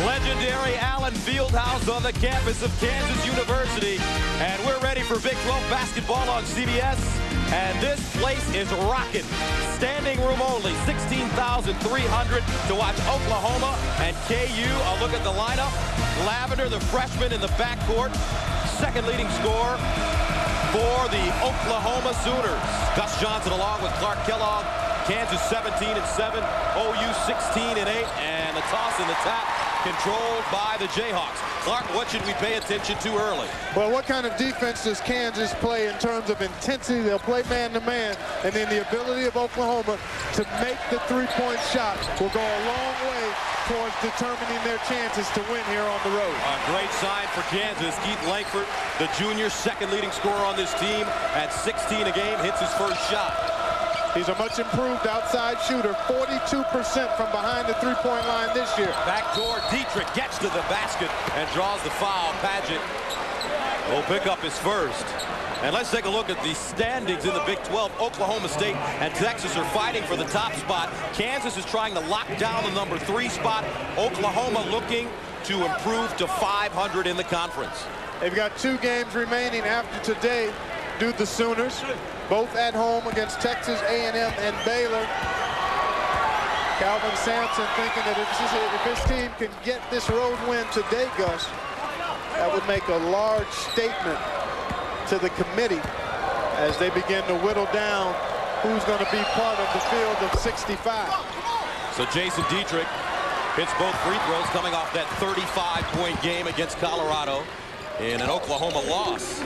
Legendary Allen Fieldhouse on the campus of Kansas University. And we're ready for Big 12 basketball on CBS. And this place is rocking. Standing room only, 16,300 to watch Oklahoma and KU. A look at the lineup. Lavender, the freshman in the backcourt. Second leading scorer for the Oklahoma Sooners. Gus Johnson along with Clark Kellogg. Kansas 17-7, OU 16-8, and the toss and the tap controlled by the Jayhawks. Clark, what should we pay attention to early? Well, what kind of defense does Kansas play in terms of intensity? They'll play man-to-man, and then the ability of Oklahoma to make the three-point shot will go a long way towards determining their chances to win here on the road. A great sign for Kansas. Keith Langford, the junior, second leading scorer on this team at 16 a game, hits his first shot. He's a much improved outside shooter, 42% from behind the three-point line this year. Backdoor, Dietrich gets to the basket and draws the foul. Paget will pick up his first. And let's take a look at the standings in the Big 12. Oklahoma State and Texas are fighting for the top spot. Kansas is trying to lock down the number 3 spot. Oklahoma looking to improve to 500 in the conference. They've got 2 games remaining after today. Do the Sooners, both at home against Texas A&M and Baylor. Calvin Sampson thinking that if his team can get this road win today, Gus, that would make a large statement to the committee as they begin to whittle down who's going to be part of the field of 65. So Jason Dietrich hits both free throws coming off that 35-point game against Colorado in an Oklahoma loss.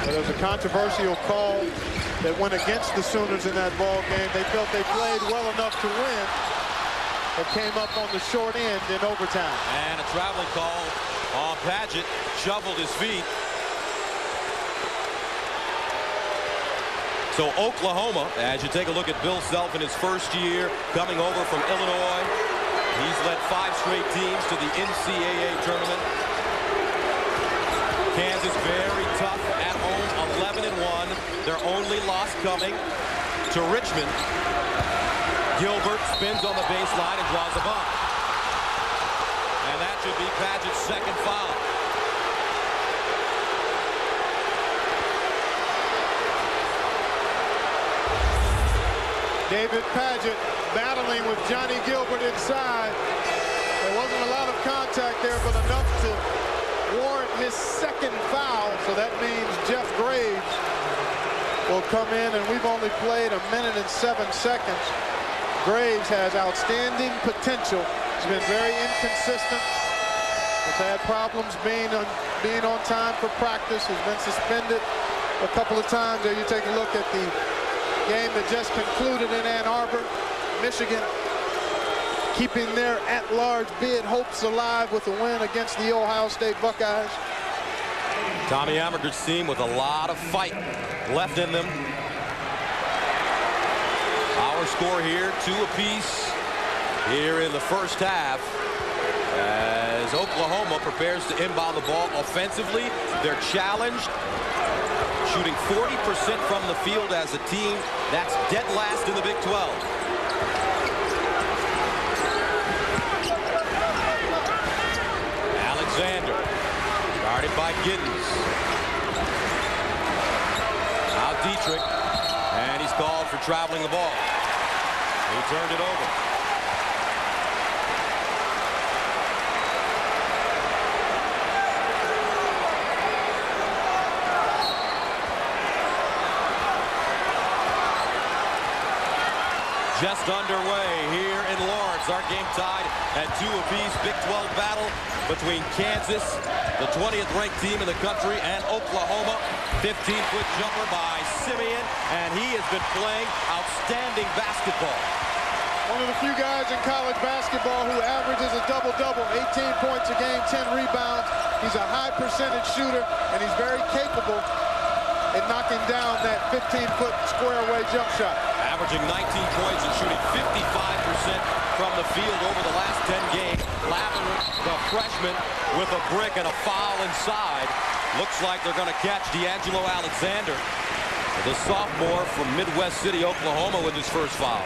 There was a controversial call that went against the Sooners in that ball game. They felt they played well enough to win, but came up on the short end in overtime. And a traveling call on Paget, shoveled his feet. So Oklahoma, as you take a look at Bill Self in his first year, coming over from Illinois, he's led 5 straight teams to the NCAA tournament. Kansas very tough at home, 11-1. Their only loss coming to Richmond. Gilbert spins on the baseline and draws a bump. And that should be Paget's second foul. David Paget battling with Johnny Gilbert inside. There wasn't a lot of contact there, but enough to warrant his second foul. So that means Jeff Graves will come in, and we've only played 1 minute and 7 seconds. Graves has outstanding potential. He's been very inconsistent. Has had problems being on time for practice. Has been suspended a couple of times. There you take a look at the game that just concluded in Ann Arbor, Michigan, keeping their at-large bid hopes alive with a win against the Ohio State Buckeyes. Tommy Amaker's team with a lot of fight left in them. Our score here, 2 apiece here in the first half, as Oklahoma prepares to inbound the ball offensively. They're challenged, shooting 40% from the field as a team. That's dead last in the Big 12. Alexander, guarded by Giddens. Now Dietrich, and he's called for traveling the ball. He turned it over. Just underway here in Lawrence. Our game tied at 2 apiece. Big 12 battle between Kansas, the 20th ranked team in the country, and Oklahoma. 15-foot jumper by Simeon, and he has been playing outstanding basketball. One of the few guys in college basketball who averages a double-double, 18 points a game, 10 rebounds. He's a high percentage shooter, and he's very capable in knocking down that 15-foot square-away jump shot. Averaging 19 points and shooting 55% from the field over the last 10 games. Lavender, the freshman, with a brick and a foul inside. Looks like they're going to catch D'Angelo Alexander, the sophomore from Midwest City, Oklahoma, with his first foul.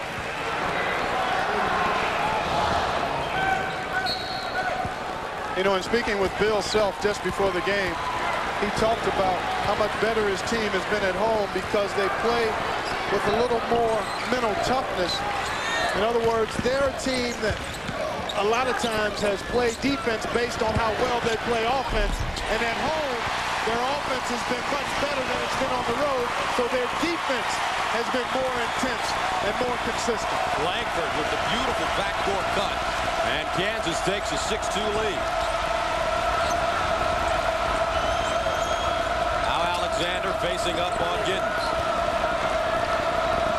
You know, in speaking with Bill Self just before the game, he talked about how much better his team has been at home because they play with a little more mental toughness. In other words, they're a team that a lot of times has played defense based on how well they play offense. And at home, their offense has been much better than it's been on the road, so their defense has been more intense and more consistent. Langford with the beautiful backdoor cut. And Kansas takes a 6-2 lead. Now Alexander facing up on Giddens.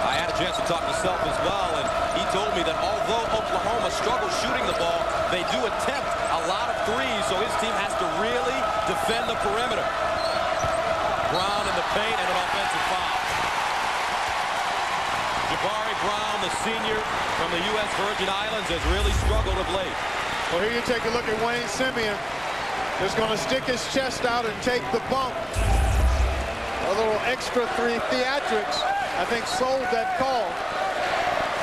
I had a chance to talk to Self as well, and he told me that although Oklahoma struggles shooting the ball, they do attempt a lot of threes, so his team has to really defend the perimeter. Brown in the paint and an offensive foul. Jabari Brown, the senior from the U.S. Virgin Islands, has really struggled of late. Well, here you take a look at Wayne Simeon. Just going to stick his chest out and take the bump. A little extra three theatrics, I think, sold that call.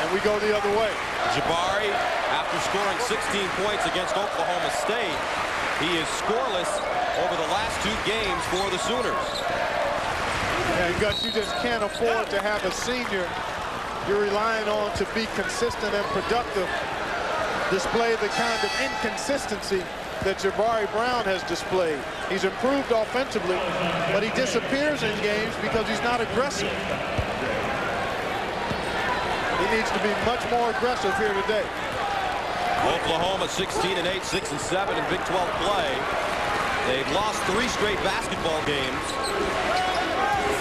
And we go the other way. Jabari, after scoring 16 points against Oklahoma State, he is scoreless over the last 2 games for the Sooners. Yeah, Gus, you just can't afford to have a senior you're relying on to be consistent and productive display the kind of inconsistency that Jabari Brown has displayed. He's improved offensively, but he disappears in games because he's not aggressive. He needs to be much more aggressive here today. Oklahoma 16-8, 6-7 in Big 12 play. They've lost 3 straight basketball games.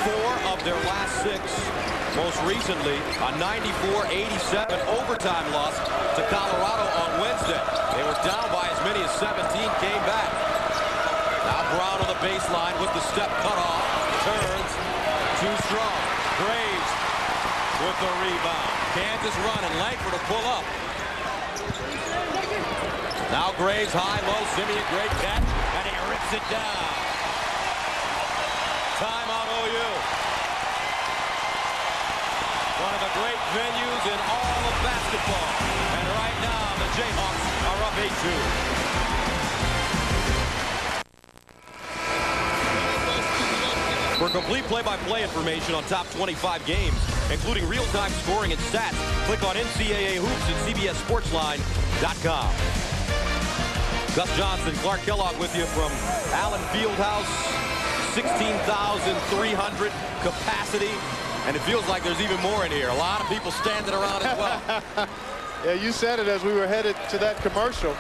4 of their last 6. Most recently, a 94-87 overtime loss to Colorado on Wednesday. They were down by as many as 17, came back. Now Brown on the baseline with the step cut off. Turns, too strong. Graves with the rebound. Kansas running, Langford to pull up. Now Graves high, low, Simeon, great catch, and he rips it down. Timeout OU. One of the great venues in all of basketball. And right now, the Jayhawks are up 8-2. For complete play-by-play information on top 25 games, including real-time scoring and stats, click on NCAA Hoops at CBSSportsline.com. Gus Johnson, Clark Kellogg with you from Allen Fieldhouse. 16,300 capacity. And it feels like there's even more in here. A lot of people standing around as well. Yeah, you said it as we were headed to that commercial.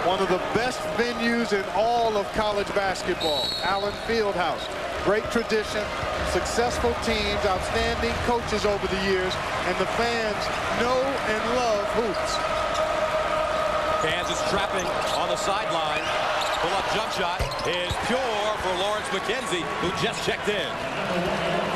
One of the best venues in all of college basketball, Allen Fieldhouse. Great tradition, successful teams, outstanding coaches over the years, and the fans know and love hoops. Kansas trapping on the sideline. Pull-up jump shot is pure for Lawrence McKenzie, who just checked in.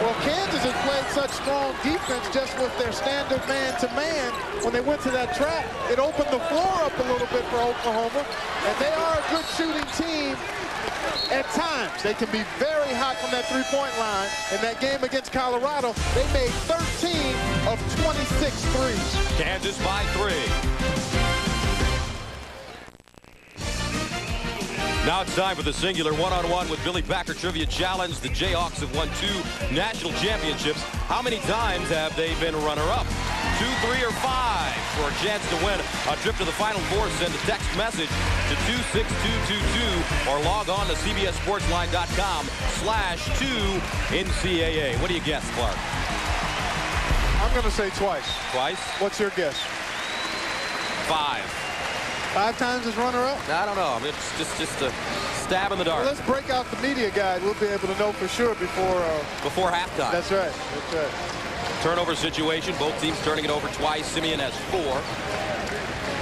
Well, Kansas has played such strong defense just with their standard man-to-man. When they went to that trap, it opened the floor up a little bit for Oklahoma. And they are a good shooting team at times. They can be very hot from that three-point line. In that game against Colorado, they made 13 of 26 threes. Kansas by 3. Now it's time for the singular one-on-one with Billy Packer Trivia Challenge. The Jayhawks have won 2 national championships. How many times have they been runner-up? 2, 3, or 5 for a chance to win a trip to the Final Four. Send a text message to 26222 or log on to CBSSportsline.com/2NCAA. What do you guess, Clark? I'm going to say twice. Twice? What's your guess? 5. 5 times as runner-up? I don't know. I mean, it's just a stab in the dark. Well, let's break out the media guide. We'll be able to know for sure before halftime. That's right. That's right. Turnover situation. Both teams turning it over twice. Simeon has 4.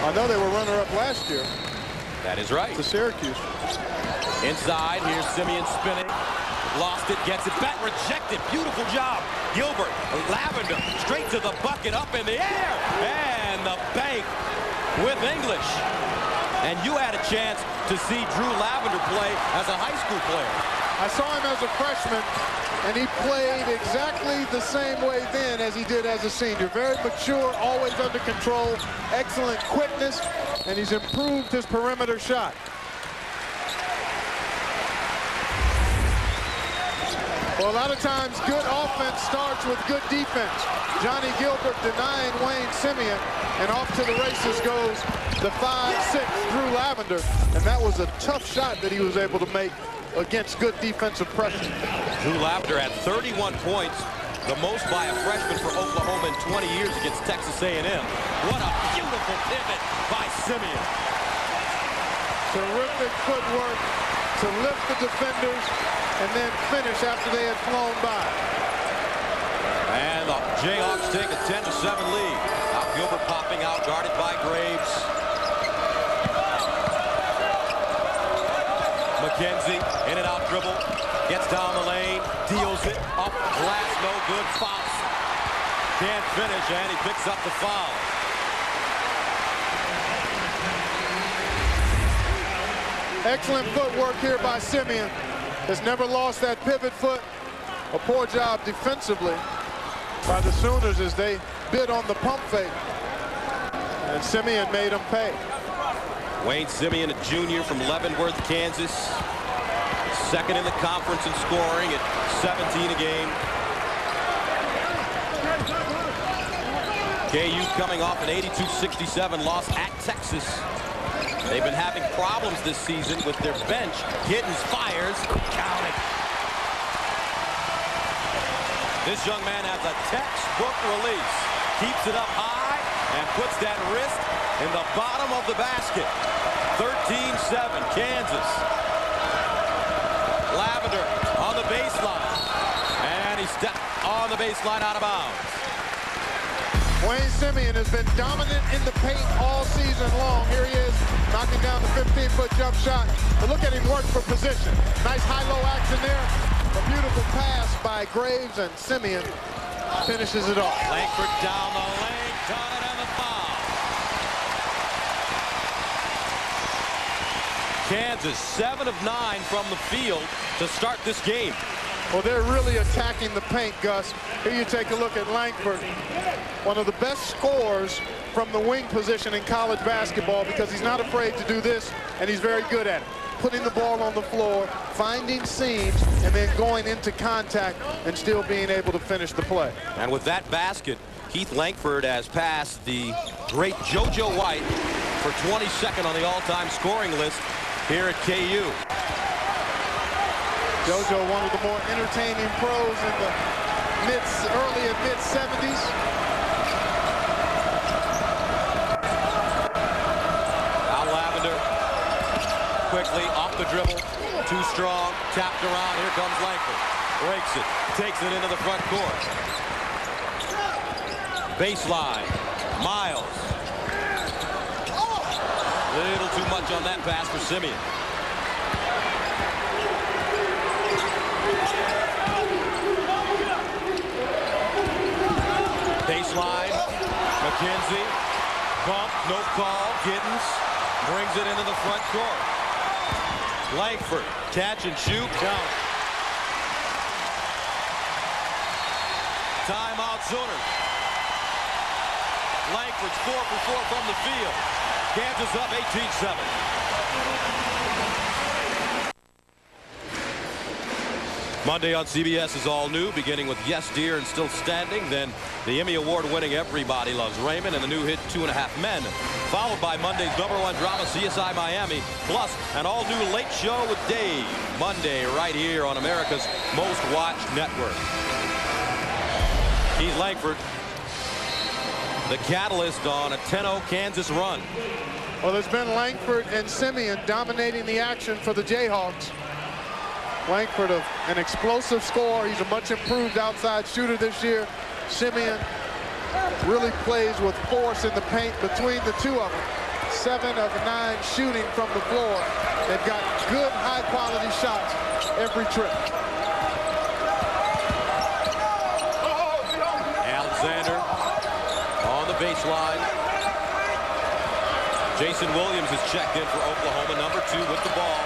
I know they were runner-up last year. That is right. To Syracuse. Inside, here's Simeon spinning. Lost it, gets it back, rejected. Beautiful job. Gilbert, Lavender, straight to the bucket, up in the air. And the bank with English. And you had a chance to see Drew Lavender play as a high school player. I saw him as a freshman, and he played exactly the same way then as he did as a senior. Very mature, always under control, excellent quickness, and he's improved his perimeter shot. Well, a lot of times good offense starts with good defense. Johnny Gilbert denying Wayne Simeon, and off to the races goes the 5'6" Drew Lavender, and that was a tough shot that he was able to make against good defensive pressure. Drew Lavender had 31 points, the most by a freshman for Oklahoma in 20 years against Texas A&M. What a beautiful pivot by Simeon. Terrific footwork to lift the defenders and then finish after they had flown by. And the Jayhawks take a 10-7 lead. Now Gilbert popping out, guarded by Graves. McKenzie, in and out dribble, gets down the lane, deals it, up, glass, no good, fouls. Can't finish, and he picks up the foul. Excellent footwork here by Simeon. Has never lost that pivot foot. A poor job defensively by the Sooners as they bid on the pump fake. And Simeon made them pay. Wayne Simeon, a junior from Leavenworth, Kansas. Second in the conference in scoring at 17 a game. KU coming off an 82-67 loss at Texas. They've been having problems this season with their bench. Giddens fires. Count it. This young man has a textbook release. Keeps it up high and puts that wrist in the bottom of the basket. 13-7, Kansas. Lavender on the baseline. And he stepped on the baseline out of bounds. Wayne Simeon has been dominant in the paint all season long. Here he is, knocking down the 15-foot jump shot. But look at him work for position. Nice high-low action there. A beautiful pass by Graves, and Simeon finishes it off. Langford down the lane, got it, and the foul. Kansas 7 of 9 from the field to start this game. Well, they're really attacking the paint, Gus. Here you take a look at Langford, one of the best scorers from the wing position in college basketball, because he's not afraid to do this, and he's very good at it. Putting the ball on the floor, finding seams, and then going into contact and still being able to finish the play. And with that basket, Keith Langford has passed the great JoJo White for 22nd on the all-time scoring list here at KU. JoJo, one of the more entertaining pros in the early and mid-70s. Now Lavender, quickly off the dribble, too strong, tapped around, here comes Langford. Breaks it, takes it into the front court. Baseline, Miles. Little too much on that pass for Simeon. Baseline, McKenzie, bump, no call, Giddens brings it into the front court. Langford, catch and shoot, count. Timeout Sooners. Langford's 4 for 4 from the field. Kansas up 18-7. Monday on CBS is all new, beginning with Yes Dear and Still Standing, then the Emmy Award-winning Everybody Loves Raymond and the new hit 2.5 Men, followed by Monday's #1 drama CSI Miami, plus an all-new Late Show with Dave, Monday right here on America's most watched network. Keith Langford, the catalyst on a 10-0 Kansas run. Well, there's been Langford and Simeon dominating the action for the Jayhawks. Langford, an explosive scorer. He's a much improved outside shooter this year. Simeon really plays with force in the paint between the two of them. 7 of 9 shooting from the floor. They've got good, high-quality shots every trip. Alexander on the baseline. Jason Williams is checked in for Oklahoma, #2 with the ball.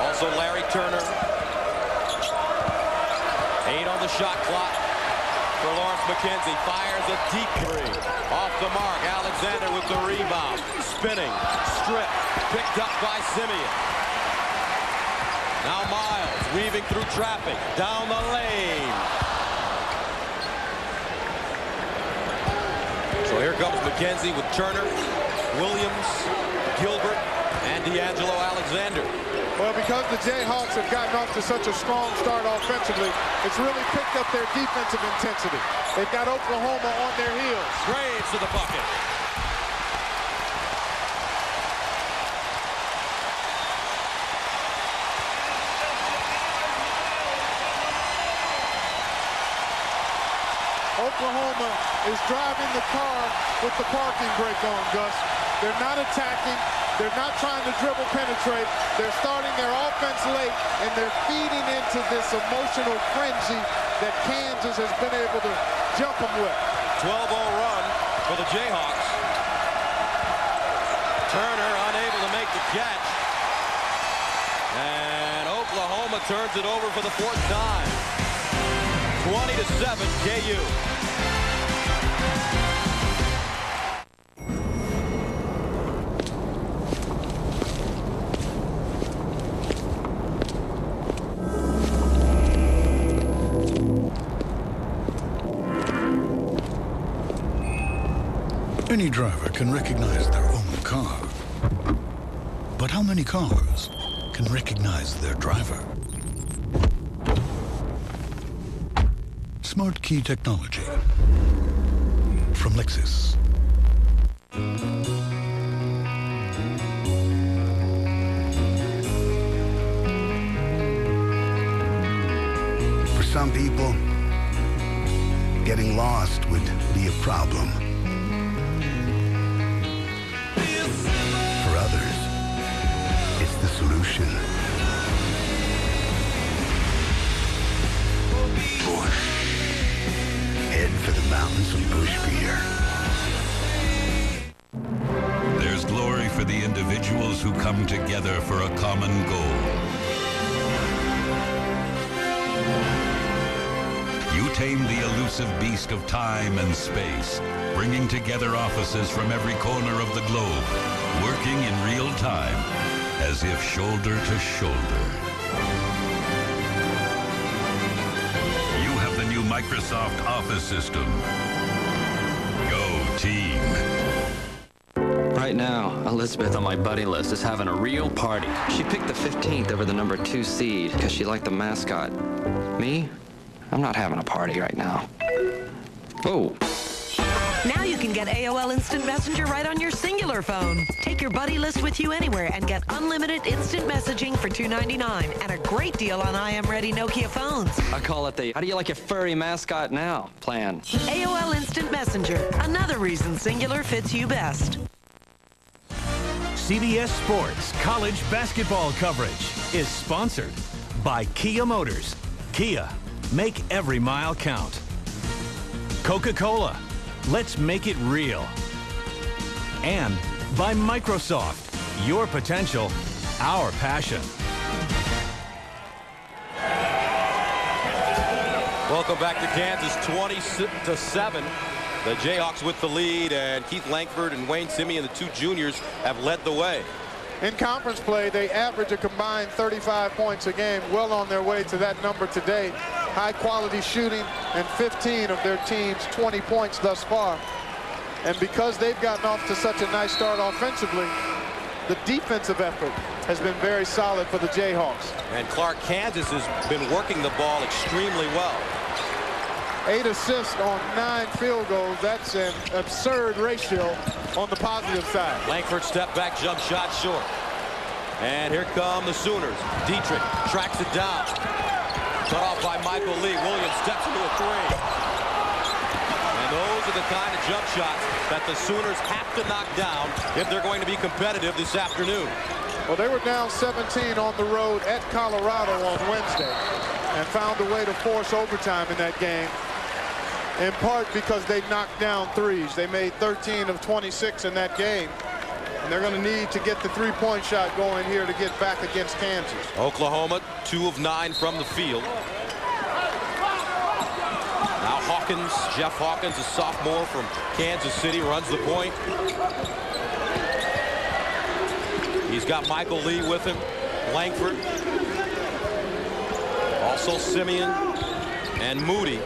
Also Also Larry Turner. 8 on the shot clock for Lawrence McKenzie. Fires a deep three. Off the mark. Alexander with the rebound. Spinning. Strip. Picked up by Simeon. Now Miles weaving through traffic. Down the lane. So here comes McKenzie with Turner, Williams, Gilbert, and D'Angelo Alexander. Well, because the Jayhawks have gotten off to such a strong start offensively, it's really picked up their defensive intensity. They've got Oklahoma on their heels. Graves to the bucket. Oklahoma is driving the car with the parking brake on, Gus. They're not attacking. They're not trying to dribble penetrate. They're starting their offense late, and they're feeding into this emotional frenzy that Kansas has been able to jump them with. 12-0 run for the Jayhawks. Turner unable to make the catch. And Oklahoma turns it over for the 4th time. 20-7 KU. Any driver can recognize their own car. But how many cars can recognize their driver? Smart key technology from Lexus. For some people, getting lost would be a problem. For others, it's the solution. Bush. Head for the mountains of Bush beer. There's glory for the individuals who come together for a common goal. You tame the elusive beast of time and space, bringing together offices from every corner of the globe, working in real time, as if shoulder to shoulder. New Microsoft Office system. Go team. Right now, Elizabeth on my buddy list is having a real party. She picked the 15th over the number 2 seed because she liked the mascot. Me? I'm not having a party right now. Oh. Now you can get AOL Instant Messenger right on your singular phone. Take your buddy list with you anywhere and get unlimited instant messaging for $2.99 and a great deal on I Am Ready Nokia phones. I call it the "How do you like your furry mascot now" plan. AOL Instant Messenger. Another reason singular fits you best. CBS Sports college basketball coverage is sponsored by Kia Motors. Kia, make every mile count. Coca-Cola, let's make it real. And by Microsoft, your potential, our passion. Welcome back to Kansas, 20-7. The Jayhawks with the lead, and Keith Langford and Wayne Simeon, the 2 juniors, have led the way. In conference play, they average a combined 35 points a game, well on their way to that number today. High-quality shooting, and 15 of their team's 20 points thus far. And because they've gotten off to such a nice start offensively, the defensive effort has been very solid for the Jayhawks. And Clark, Kansas has been working the ball extremely well. 8 assists on 9 field goals. That's an absurd ratio on the positive side. Langford step back jump shot short. And here come the Sooners. Dietrich tracks it down. Cut off by Michael Lee. Williams steps into a 3. And those are the kind of jump shots that the Sooners have to knock down if they're going to be competitive this afternoon. Well, they were down 17 on the road at Colorado on Wednesday and found a way to force overtime in that game, in part because they knocked down threes. They made 13 of 26 in that game. And they're going to need to get the three-point shot going here to get back against Kansas. Oklahoma, 2 of 9 from the field. Now Hawkins, Jeff Hawkins, a sophomore from Kansas City, runs the point. He's got Michael Lee with him, Langford. Also Simeon and Moody.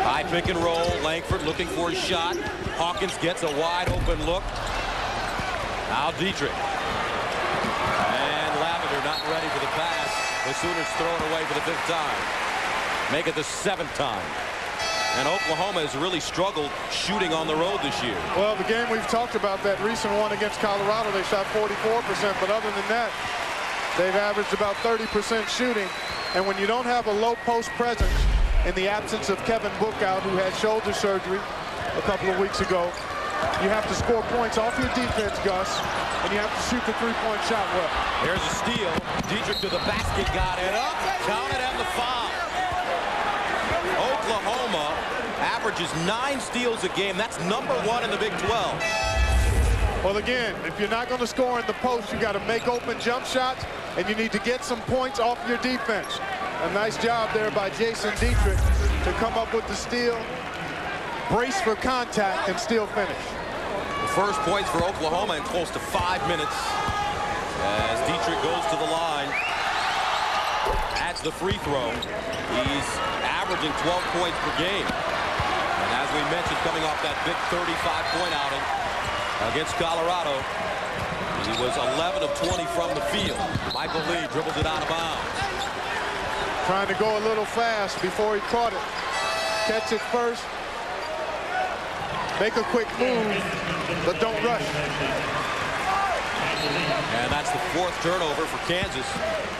High pick and roll. Langford looking for his shot. Hawkins gets a wide open look. Now Dietrich. And Lavender not ready for the pass. The Sooners throw it away for the 5th time. Make it the 7th time. And Oklahoma has really struggled shooting on the road this year. Well, the game we've talked about, that recent one against Colorado, they shot 44%. But other than that, they've averaged about 30% shooting. And when you don't have a low post presence, in the absence of Kevin Bookout, who had shoulder surgery a couple of weeks ago, you have to score points off your defense, Gus, and you have to shoot the three-point shot well. There's a steal. Dietrich to the basket, got it up, counted, and the foul. Oklahoma averages 9 steals a game. That's #1 in the Big 12. Well, again, if you're not going to score in the post, you got to make open jump shots, and you need to get some points off your defense. A nice job there by Jason Dietrich to come up with the steal, brace for contact, and still finish. The first points for Oklahoma in close to 5 minutes as Dietrich goes to the line, adds the free throw. He's averaging 12 points per game. And as we mentioned, coming off that big 35-point outing against Colorado, he was 11 of 20 from the field. Michael Lee dribbles it out of bounds. Trying to go a little fast before he caught it. Catch it first. Make a quick move, but don't rush. And that's the 4th turnover for Kansas.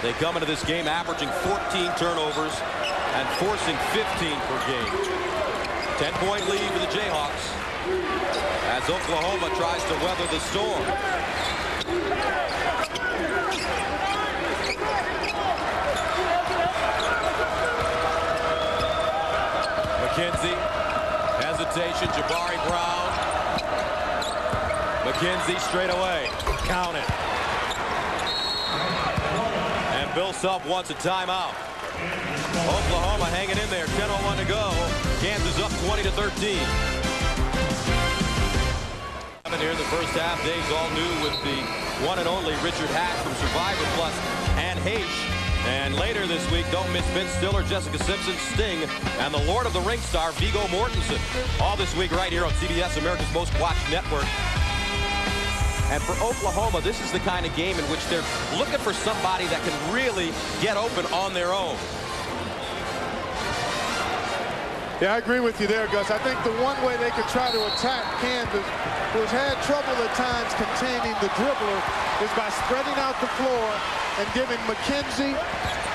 They come into this game averaging 14 turnovers and forcing 15 per game. 10-point lead for the Jayhawks as Oklahoma tries to weather the storm. McKenzie, hesitation, Jabari Brown. McKenzie straight away, count it. And Bill Self wants a timeout. Oklahoma hanging in there, 10:01 to go. Kansas up 20-13. Here in the first half, days all new with the one and only Richard Hatch from Survivor Plus and Haish. And later this week, don't miss Ben Stiller, Jessica Simpson, Sting, and the Lord of the Rings star Viggo Mortensen. All this week right here on CBS, America's Most Watched Network. And for Oklahoma, this is the kind of game in which they're looking for somebody that can really get open on their own. Yeah, I agree with you there, Gus. I think the one way they could try to attack Kansas, who has had trouble at times containing the dribbler, is by spreading out the floor and giving McKenzie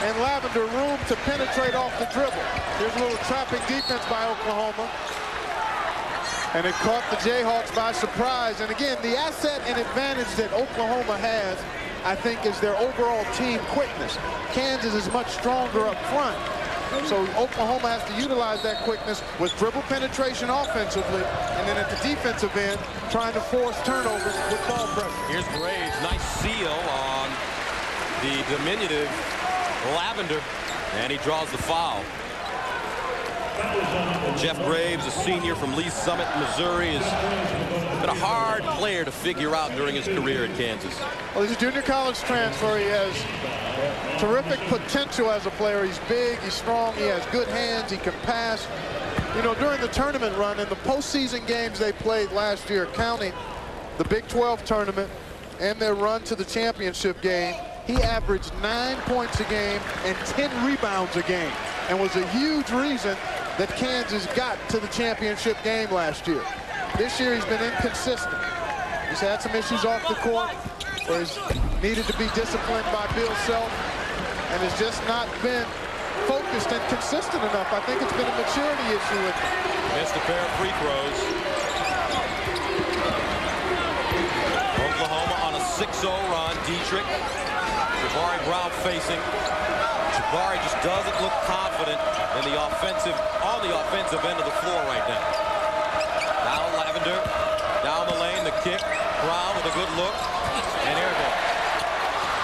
and Lavender room to penetrate off the dribble. Here's a little trapping defense by Oklahoma. And it caught the Jayhawks by surprise. And again, the asset and advantage that Oklahoma has, I think, is their overall team quickness. Kansas is much stronger up front. So Oklahoma has to utilize that quickness with dribble penetration offensively, and then at the defensive end, trying to force turnovers with ball pressure. Here's Graves, nice seal on the diminutive Lavender, and he draws the foul. Jeff Graves, a senior from Lee Summit, Missouri, has been a hard player to figure out during his career at Kansas. Well, he's a junior college transfer. He has terrific potential as a player. He's big, he's strong, he has good hands, he can pass. You know, during the tournament run and the postseason games they played last year, counting the Big 12 tournament and their run to the championship game, he averaged 9 points a game and 10 rebounds a game, and was a huge reason that Kansas got to the championship game last year. This year he's been inconsistent. He's had some issues off the court where he's needed to be disciplined by Bill Self, and has just not been focused and consistent enough. I think it's been a maturity issue with him. Missed a pair of free throws. Oklahoma on a 6-0 run. Dietrich, Jabari Brown facing. Jabari just doesn't look confident in the offensive end of the floor right now. Now Lavender down the lane. The the kick. Brown with a good look. And air ball.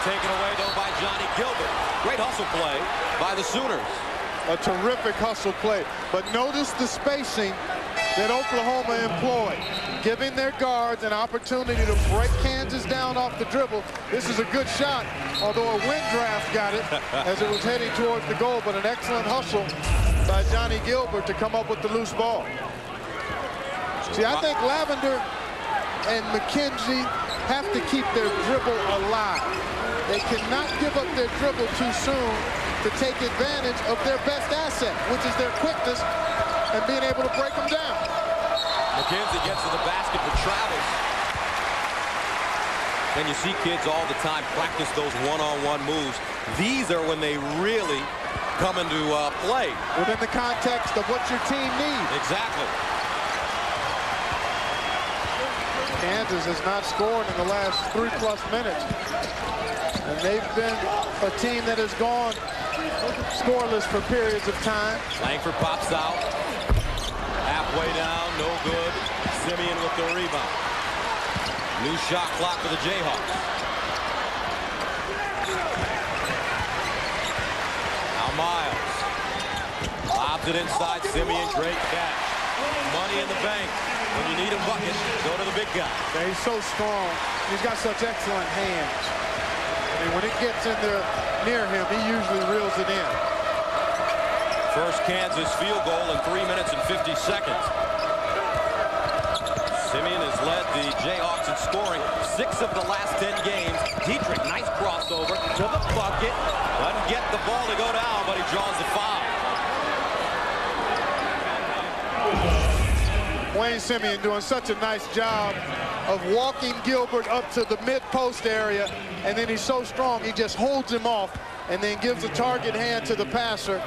Taken away, though, by Johnny Gilbert. Great hustle play by the Sooners. A terrific hustle play. But notice the spacing that Oklahoma employed, giving their guards an opportunity to break Kansas down off the dribble. This is a good shot, although a wind draft got it as it was heading towards the goal, but an excellent hustle by Johnny Gilbert to come up with the loose ball. See, I think Lavender and McKenzie have to keep their dribble alive. They cannot give up their dribble too soon to take advantage of their best asset, which is their quickness and being able to break them down. McKenzie gets to the basket for Travels. And you see kids all the time practice those one-on-one moves. These are when they really come into play. Within the context of what your team needs. Exactly. Kansas has not scored in the last 3+ minutes. And they've been a team that has gone scoreless for periods of time. Langford pops out. Halfway down, no good. Simeon with the rebound. New shot clock for the Jayhawks. Now Miles. Lobs it inside. Simeon, great catch. Money in the bank. When you need a bucket, go to the big guy. Yeah, he's so strong. He's got such excellent hands. And when it gets in there near him, he usually reels it in. First Kansas field goal in 3 minutes and 50 seconds. Simeon has led the Jayhawks in scoring 6 of the last 10 games. Dietrich, nice crossover to the bucket. Doesn't get the ball to go down, but he draws the foul. Wayne Simeon doing such a nice job of walking Gilbert up to the mid-post area, and then he's so strong, he just holds him off and then gives a target hand to the passer,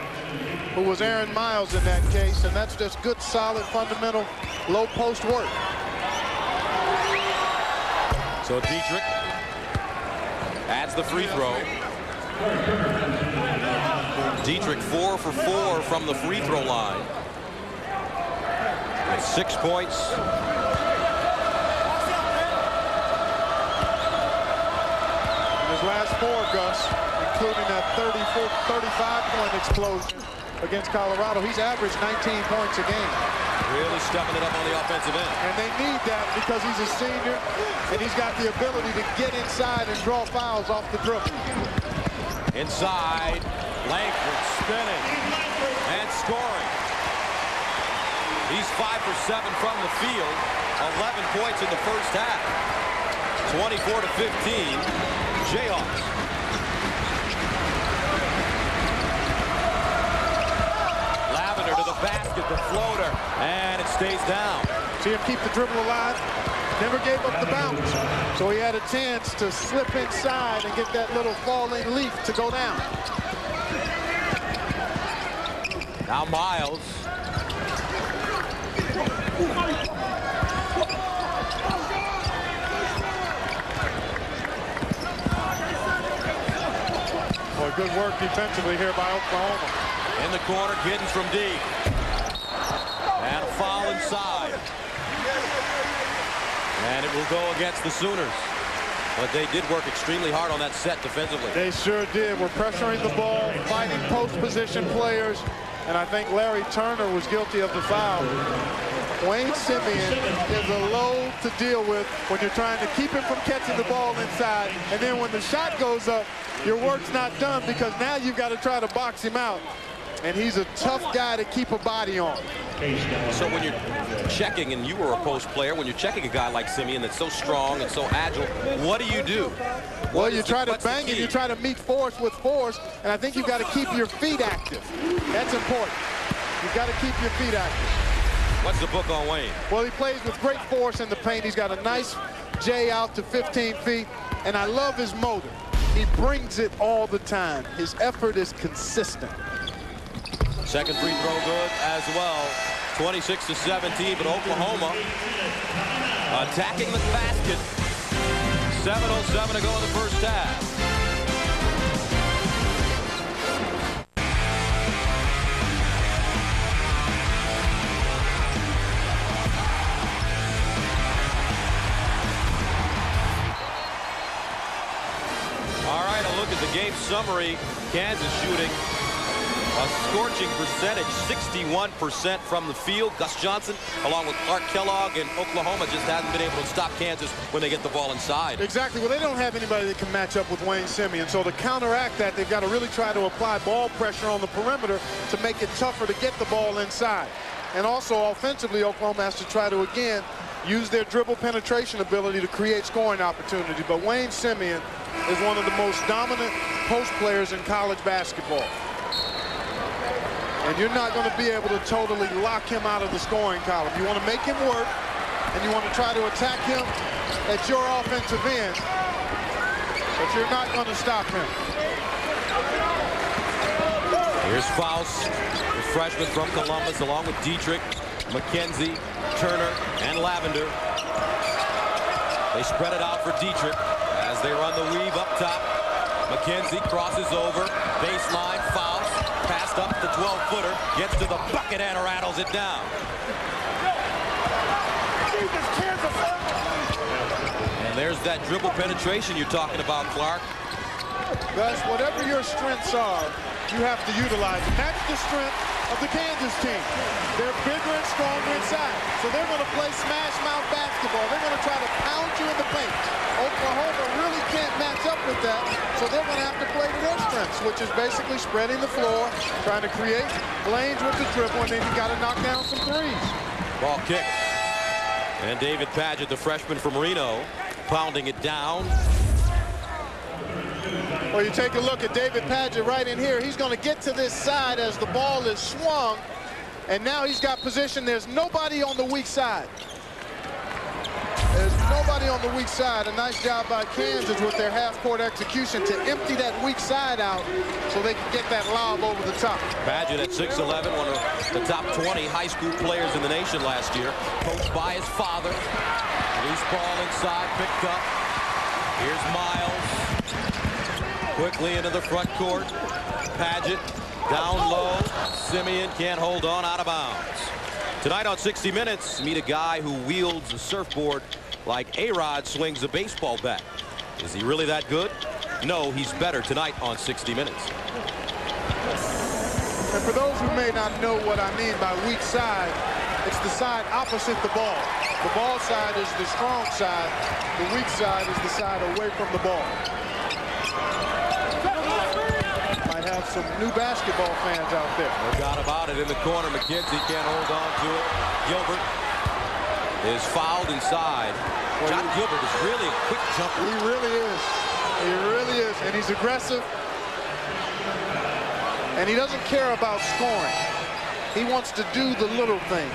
who was Aaron Miles in that case, and that's just good, solid, fundamental, low-post work. So Dietrich adds the free throw. Dietrich 4 for 4 from the free throw line. With 6 points. His last 4, Gus, including that 35-point explosion against Colorado. He's averaged 19 points a game. Really stepping it up on the offensive end. And they need that because he's a senior and he's got the ability to get inside and draw fouls off the dribble. Inside, Langford spinning and scoring. He's 5 for 7 from the field, 11 points in the first half. 24 to 15, Jayhawks. Lavender to the basket, the floater, and it stays down. See him keep the dribble alive. Never gave up the bounce. So he had a chance to slip inside and get that little falling leaf to go down. Now Miles. Boy, good work defensively here by Oklahoma. In the corner, Giddens from deep. And a foul inside. And it will go against the Sooners. But they did work extremely hard on that set defensively. They sure did. We're pressuring the ball, fighting post position players, and I think Larry Turner was guilty of the foul. Wayne Simeon is a load to deal with when you're trying to keep him from catching the ball inside, and then when the shot goes up, your work's not done because now you've got to try to box him out. And he's a tough guy to keep a body on. So when you're checking, and you were a post player, when you're checking a guy like Simeon that's so strong and so agile, what do? Well, you try to bang it, you try to meet force with force, and I think you've got to keep your feet active. That's important. You've got to keep your feet active. What's the book on Wayne? Well, he plays with great force in the paint. He's got a nice J out to 15 feet, and I love his motor. He brings it all the time. His effort is consistent. Second free throw good as well. 26 to 17, but Oklahoma attacking the basket. 7:07 to go in the first half. the game summary, Kansas shooting a scorching percentage, 61% from the field. Gus Johnson, along with Clark Kellogg and Oklahoma, just hasn't been able to stop Kansas when they get the ball inside. Exactly. Well, they don't have anybody that can match up with Wayne Simeon. So to counteract that, they've got to really try to apply ball pressure on the perimeter to make it tougher to get the ball inside. And also offensively, Oklahoma has to try to, again, use their dribble penetration ability to create scoring opportunity. But Wayne Simeon is one of the most dominant post players in college basketball. And you're not going to be able to totally lock him out of the scoring column. You want to make him work, and you want to try to attack him at your offensive end, but you're not going to stop him. Here's Faust, the freshman from Columbus, along with Dietrich, McKenzie, Turner, and Lavender. They spread it out for Dietrich as they run the weave up top. McKenzie crosses over, baseline, Faust, passed up the 12-footer, gets to the bucket and rattles it down. And there's that dribble penetration you're talking about, Clark. Gus, whatever your strengths are, you have to utilize it. That's the strength of the Kansas team. They're bigger and stronger inside. So they're going to play smash mouth basketball. They're going to try to pound you in the paint. Oklahoma really can't match up with that. So they're going to have to play to their strengths, which is basically spreading the floor, trying to create lanes with the dribble, and then you got to knock down some threes. Ball kick. And David Padgett, the freshman from Reno, pounding it down. Well, you take a look at David Padgett right in here. He's going to get to this side as the ball is swung. And now he's got position. There's nobody on the weak side. There's nobody on the weak side. A nice job by Kansas with their half-court execution to empty that weak side out so they can get that lob over the top. Padgett at 6'11", one of the top 20 high school players in the nation last year. Coached by his father. Loose ball inside, picked up. Here's Miles. Quickly into the front court. Padgett down low. Simeon can't hold on, out of bounds. Tonight on 60 Minutes, meet a guy who wields a surfboard like A-Rod swings a baseball bat. Is he really that good? No, he's better tonight on 60 Minutes. And for those who may not know what I mean by weak side, it's the side opposite the ball. The ball side is the strong side. The weak side is the side away from the ball. Might have some new basketball fans out there. No doubt about it. In the corner, McKenzie can't hold on to it. Gilbert is fouled inside. John Gilbert is really a quick jumper. He really is. He really is. And he's aggressive. And he doesn't care about scoring. He wants to do the little things.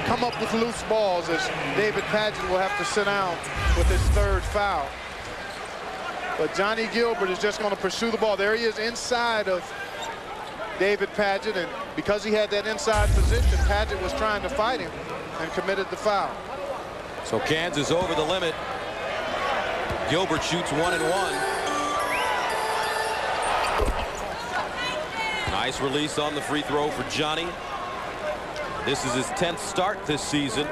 Come up with loose balls, as David Padgett will have to sit down with his third foul. But Johnny Gilbert is just going to pursue the ball. There he is inside of David Padgett. And because he had that inside position, Padgett was trying to fight him and committed the foul. So Kansas over the limit. Gilbert shoots 1 and 1. Nice release on the free throw for Johnny. This is his 10th start this season.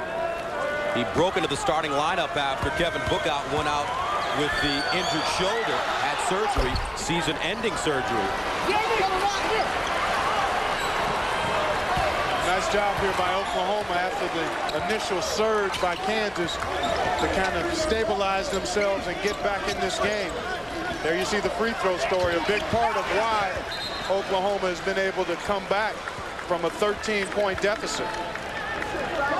He broke into the starting lineup after Kevin Bookout went out with the injured shoulder, had surgery, season-ending surgery. Nice job here by Oklahoma after the initial surge by Kansas to kind of stabilize themselves and get back in this game. There you see the free throw story, a big part of why Oklahoma has been able to come back from a 13-point deficit.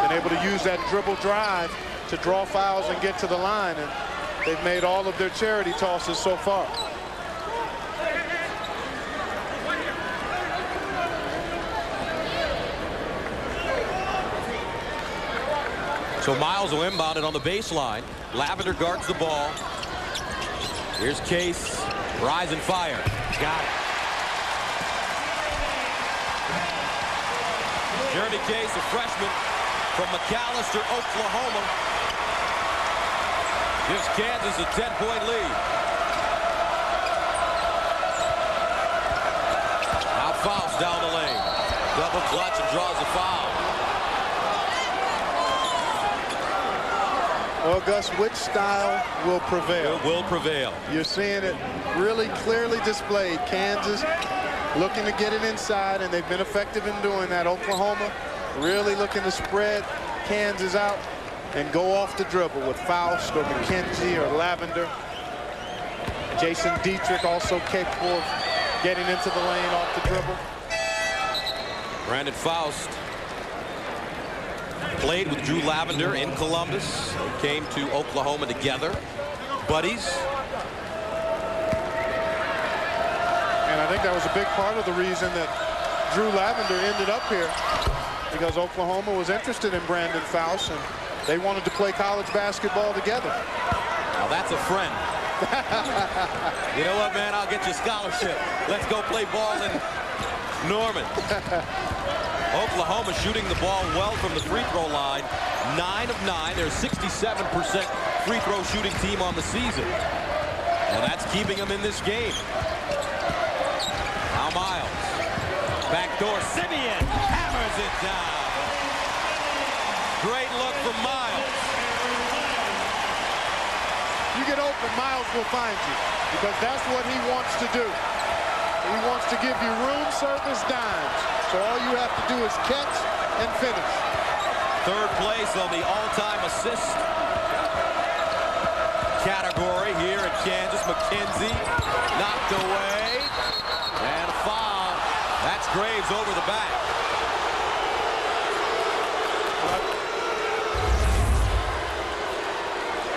Been able to use that dribble drive to draw fouls and get to the line, and they've made all of their charity tosses so far. So Miles will inbound it on the baseline. Lavender guards the ball. Here's Case. Rise and fire. Got it. Jeremy Case, a freshman from McAlester, Oklahoma, gives Kansas a 10-point lead. Now Faust down the lane. Double clutch and draws a foul. Well, Gus, which style will prevail? It will prevail. You're seeing it really clearly displayed. Kansas looking to get it inside, and they've been effective in doing that. Oklahoma really looking to spread Kansas out and go off the dribble with Faust or McKenzie or Lavender. Jason Dietrich also capable of getting into the lane off the dribble. Brandon Faust played with Drew Lavender in Columbus. They came to Oklahoma together. Buddies. And I think that was a big part of the reason that Drew Lavender ended up here, because Oklahoma was interested in Brandon Faust, and they wanted to play college basketball together. Now that's a friend. You know what, man? I'll get you a scholarship. Let's go play ball in Norman. Oklahoma shooting the ball well from the free throw line. 9 of 9. They're a 67% free throw shooting team on the season. And that's keeping them in this game. Now Miles. Backdoor. Simeon hammers it down. Great look from Miles. You get open, Miles will find you, because that's what he wants to do. He wants to give you room service dimes. So all you have to do is catch and finish. Third place on the all-time assist category here in Kansas. McKenzie knocked away. And a foul. That's Graves over the back.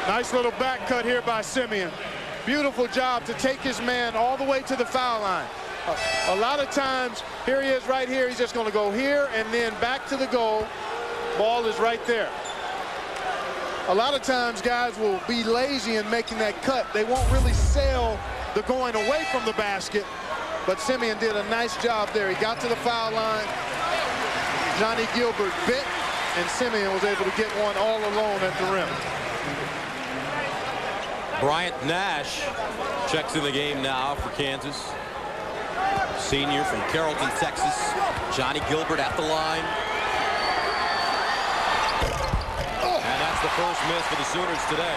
Nice little back cut here by Simeon. Beautiful job to take his man all the way to the foul line. A lot of times, here he is right here. He's just going to go here and then back to the goal. Ball is right there. A lot of times, guys will be lazy in making that cut. They won't really sell the going away from the basket. But Simeon did a nice job there. He got to the foul line. Johnny Gilbert bit, and Simeon was able to get one all alone at the rim. Bryant Nash checks in the game now for Kansas. Senior from Carrollton, Texas. Johnny Gilbert at the line. And that's the first miss for the Sooners today.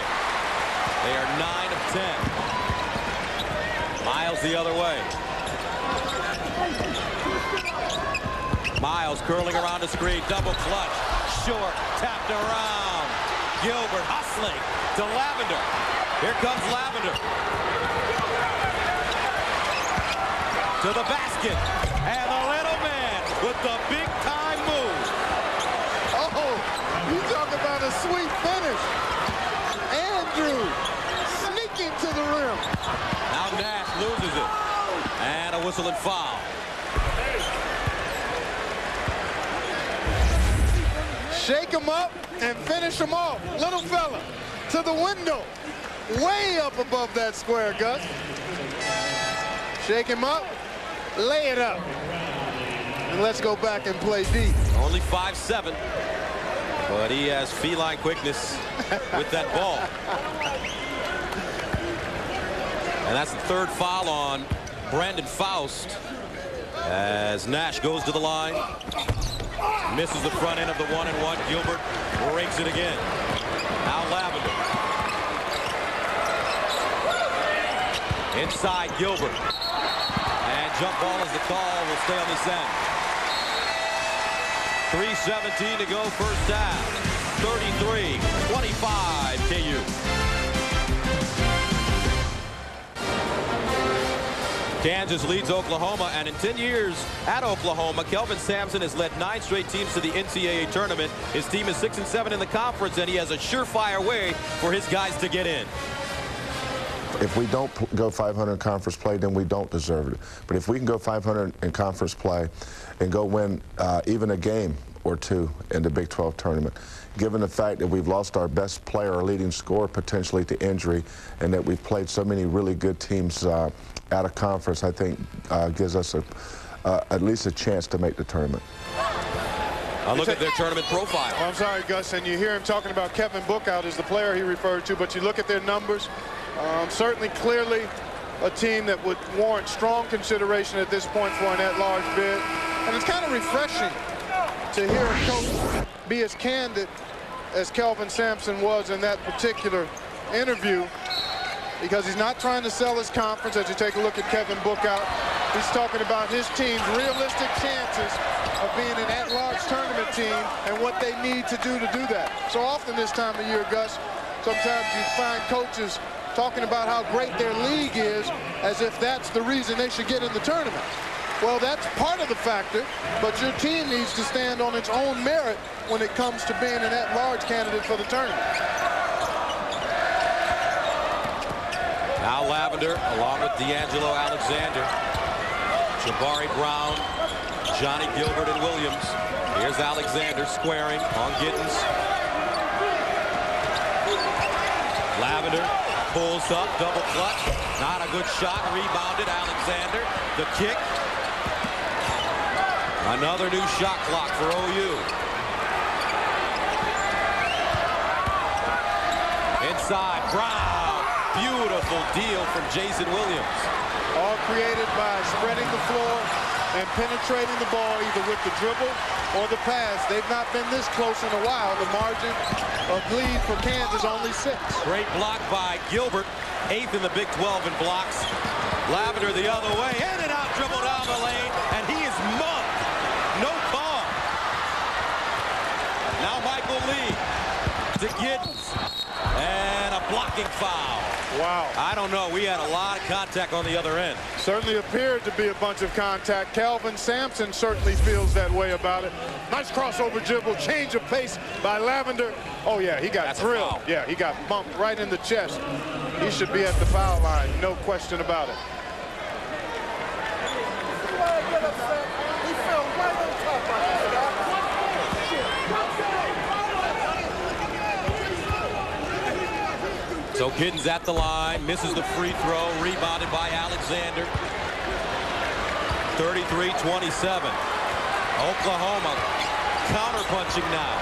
They are 9 of 10. Miles the other way. Miles curling around the screen. Double clutch. Short. Tapped around. Gilbert hustling to Lavender. Here comes Lavender. To the basket. And the little man with the big time move. Oh, you talk about a sweet finish. Andrew sneaking to the rim. Now Nash loses it. And a whistle and foul. Shake him up and finish him off. Little fella to the window. Way up above that square, Gus. Shake him up, lay it up. And let's go back and play D. Only 5'7", but he has feline quickness with that ball. And that's the third foul on Brandon Faust as Nash goes to the line. Misses the front end of the 1-and-1. Gilbert breaks it again. Now Lavender. Inside Gilbert. And jump ball is the call. Will stay on this end. 3:17 to go first half. 33-25 KU. Kansas leads Oklahoma, and in 10 years at Oklahoma, Kelvin Sampson has led 9 straight teams to the NCAA tournament. His team is 6-7 in the conference, and he has a surefire way for his guys to get in. If we don't go 500 in conference play, then we don't deserve it. But if we can go 500 in conference play and go win even a game or two in the Big 12 tournament, given the fact that we've lost our best player, our leading scorer, potentially to injury, and that we've played so many really good teams out of conference, I think gives us at least a chance to make the tournament. Look at their tournament profile. I'm sorry, Gus, and you hear him talking about Kevin Bookout as the player he referred to, but you look at their numbers, certainly clearly a team that would warrant strong consideration at this point for an at-large bid. And it's kind of refreshing to hear a coach be as candid as Kelvin Sampson was in that particular interview, because he's not trying to sell his conference. As you take a look at Kevin Bookout, he's talking about his team's realistic chances of being an at-large tournament team and what they need to do that. So often this time of year, Gus, sometimes you find coaches talking about how great their league is as if that's the reason they should get in the tournament. Well, that's part of the factor, but your team needs to stand on its own merit when it comes to being an at-large candidate for the tournament. Now Lavender along with D'Angelo Alexander, Jabari Brown, Johnny Gilbert, and Williams. Here's Alexander squaring on Giddens. Lavender pulls up, double clutch. Not a good shot, rebounded. Alexander, the kick. Another new shot clock for OU. Inside, Brown. Beautiful deal from Jason Williams. All created by spreading the floor and penetrating the ball either with the dribble or the pass. They've not been this close in a while. The margin of lead for Kansas only 6. Great block by Gilbert, 8th in the Big 12 in blocks. Lavender the other way, in and out, dribble down the lane, and he is mugged. No call. Now Michael Lee to Giddens, and a blocking foul. Wow. I don't know. We had a lot of contact on the other end. Certainly appeared to be a bunch of contact. Kelvin Sampson certainly feels that way about it. Nice crossover dribble, change of pace by Lavender. Oh, yeah, he got drilled. Yeah, he got bumped right in the chest. He should be at the foul line, no question about it. So Giddens at the line, misses the free throw, rebounded by Alexander. 33-27. Oklahoma counterpunching now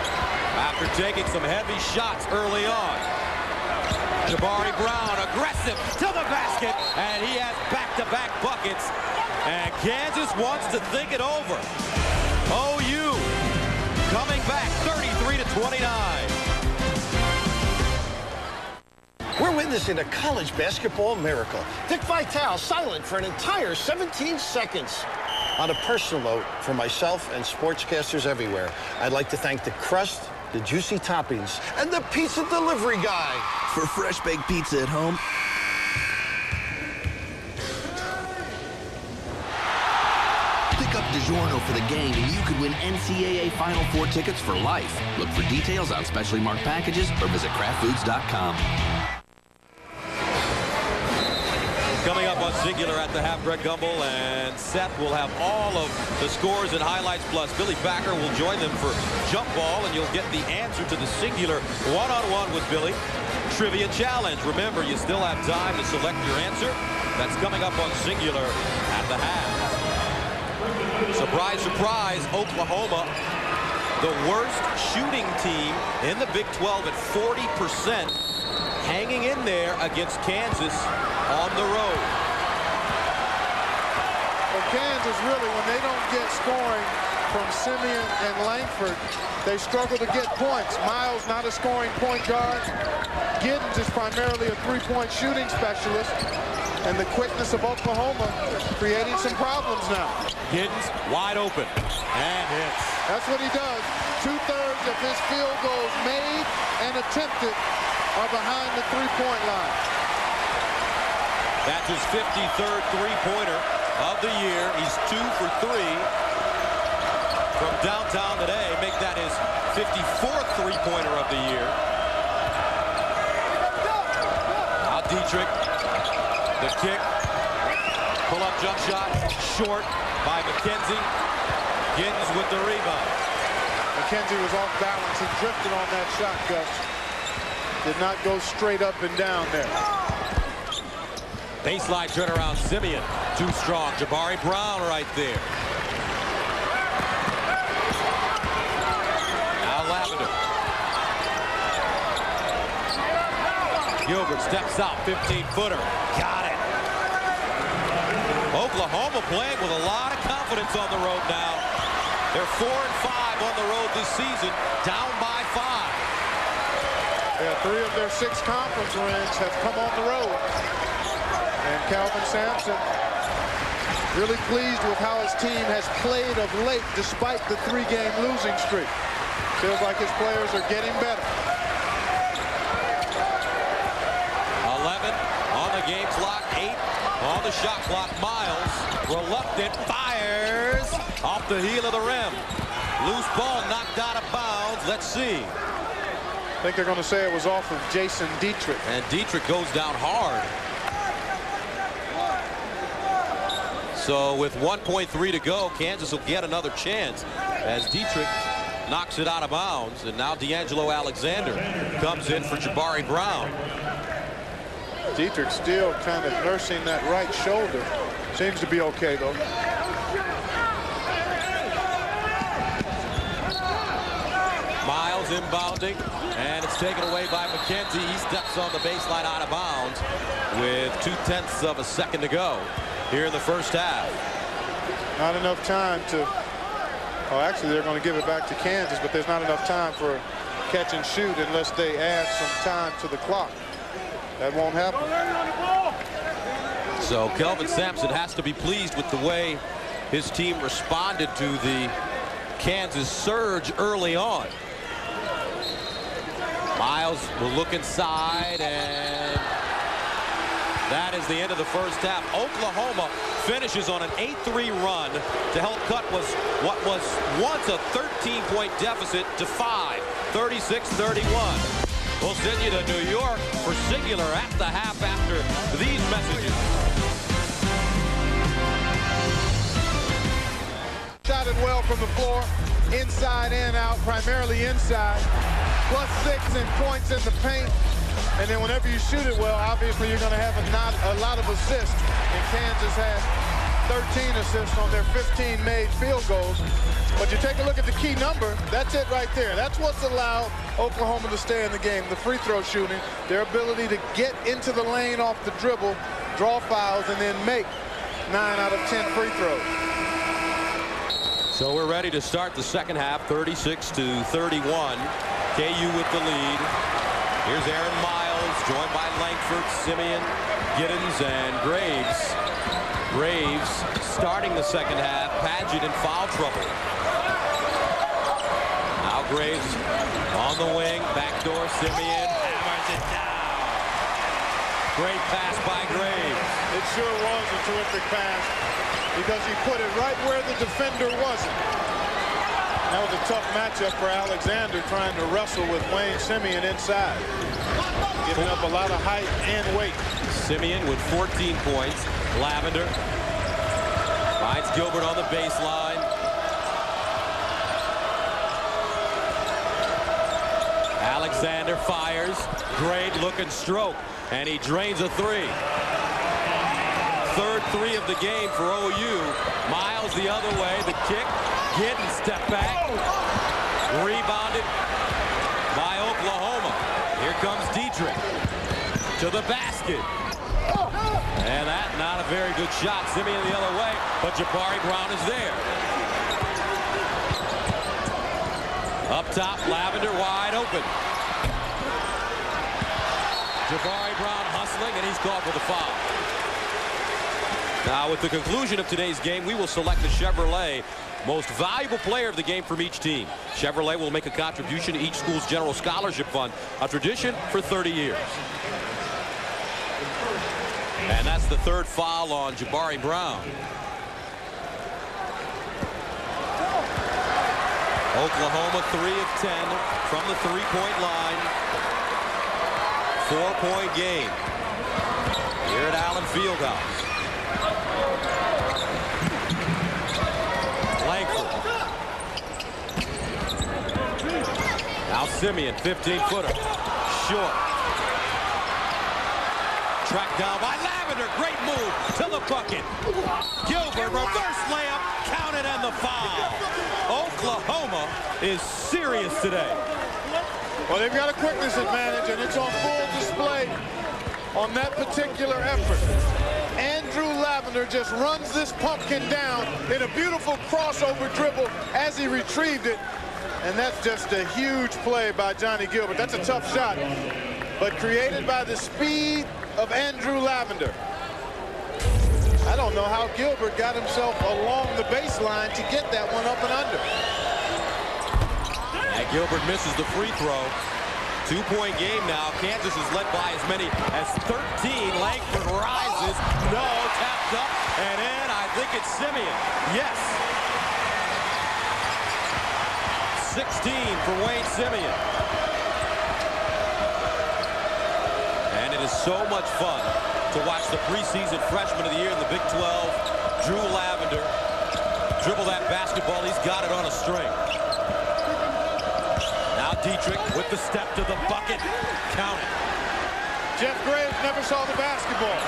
after taking some heavy shots early on. Jabari Brown aggressive to the basket, and he has back-to-back buckets. And Kansas wants to think it over. OU coming back 33-29. We're witnessing a college basketball miracle. Dick Vitale silent for an entire 17 seconds. On a personal note, for myself and sportscasters everywhere, I'd like to thank the crust, the juicy toppings, and the pizza delivery guy. For fresh baked pizza at home. Pick up DiGiorno for the game and you could win NCAA Final Four tickets for life. Look for details on specially marked packages or visit craftfoods.com. Coming up on Singular at the half, Greg Gumbel and Seth will have all of the scores and highlights, plus Billy Packer will join them for jump ball, and you'll get the answer to the Singular one-on-one with Billy trivia challenge. Remember, you still have time to select your answer. That's coming up on Singular at the half. Surprise, surprise, Oklahoma, the worst shooting team in the Big 12 at 40%, hanging in there against Kansas on the road. Well, Kansas really, when they don't get scoring from Simeon and Langford, they struggle to get points. Miles not a scoring point guard. Giddens is primarily a three-point shooting specialist. And the quickness of Oklahoma creating some problems now. Giddens wide open and hits. That's what he does. 2/3 of his field goals made and attempted are behind the three-point line. That's his 53rd three-pointer of the year. He's 2 for 3 from downtown today. Make that his 54th three-pointer of the year. Now Dietrich, the kick, pull-up jump shot, short by McKenzie. Giddens with the rebound. McKenzie was off balance. He drifted on that shot, Gus. Did not go straight up and down there. Baseline turnaround, Simeon. Too strong. Jabari Brown right there. Now Lavender. Gilbert steps out, 15-footer. Got it. Oklahoma playing with a lot of confidence on the road now. They're 4-5 on the road this season, down by 5. Yeah, 3 of their 6 conference wins have come on the road. And Calvin Sampson really pleased with how his team has played of late despite the 3-game losing streak. Feels like his players are getting better. 11 on the game clock, 8 on the shot clock. Miles, reluctant, fires off the heel of the rim. Loose ball knocked out of bounds. Let's see. I think they're going to say it was off of Jason Dietrich. And Dietrich goes down hard. So with 1.3 to go, Kansas will get another chance as Dietrich knocks it out of bounds. And now D'Angelo Alexander comes in for Jabari Brown. Dietrich still kind of nursing that right shoulder. Seems to be okay, though. Miles inbounding, and it's taken away by McKenzie. He steps on the baseline out of bounds with 0.2 of a second to go here in the first half. Not enough time to, oh, actually they're going to give it back to Kansas, but there's not enough time for catch and shoot unless they add some time to the clock. That won't happen. So Kelvin Sampson has to be pleased with the way his team responded to the Kansas surge early on. Miles will look inside, and that is the end of the first half. Oklahoma finishes on an 8-3 run to help cut what was once a 13-point deficit to 5, 36-31. We'll send you to New York for Singular at the half after these messages. Shot it well from the floor, inside and out, primarily inside. +6 in points in the paint. And then whenever you shoot it well, obviously you're going to have a lot of assists. And Kansas had 13 assists on their 15 made field goals. But you take a look at the key number, that's it right there. That's what's allowed Oklahoma to stay in the game. The free throw shooting, their ability to get into the lane off the dribble, draw fouls, and then make 9 out of 10 free throws. So we're ready to start the second half, 36-31. KU with the lead. Here's Aaron Miles, joined by Langford, Simeon, Giddens, and Graves. Graves starting the second half. Padgett in foul trouble. Now Graves on the wing, backdoor Simeon hammers it down. Great pass by Graves. It sure was a terrific pass because he put it right where the defender wasn't. That was a tough matchup for Alexander, trying to wrestle with Wayne Simeon inside. Giving up a lot of height and weight. Simeon with 14 points. Lavender finds Gilbert on the baseline. Alexander fires. Great looking stroke. And he drains a 3. Third 3 of the game for OU. Miles the other way. The kick. Giddens step back. Rebounded by Oklahoma. Here comes Dietrich to the basket. And that not a very good shot. Simeon the other way, but Jabari Brown is there. Up top, Lavender wide open. Jabari Brown hustling, and he's called for the foul. Now, with the conclusion of today's game, we will select the Chevrolet most valuable player of the game from each team. Chevrolet will make a contribution to each school's general scholarship fund, a tradition for 30 years. And that's the third foul on Jabari Brown. Oklahoma 3 of 10 from the three-point line. 4-point game here at Allen Fieldhouse. Langford. Now Simeon, 15-footer. Short. Tracked down by Lavender. Great move to the bucket. Gilbert, reverse layup, counted, and the foul. Oklahoma is serious today. Well, they've got a quickness advantage, and it's on full display on that particular effort. Andrew Lavender just runs this pumpkin down in a beautiful crossover dribble as he retrieved it. And that's just a huge play by Johnny Gilbert. That's a tough shot, but created by the speed of Andrew Lavender. I don't know how Gilbert got himself along the baseline to get that one up and under. And Gilbert misses the free throw. 2-point game now. Kansas is led by as many as 13. Langford rises. No, tapped up and in. I think it's Simeon. Yes. 16 for Wayne Simeon. And it is so much fun to watch the preseason freshman of the year in the Big 12, Drew Lavender, dribble that basketball. He's got it on a string. Now Dietrich with the step to the bucket. Count it. Jeff Graves never saw the basketball.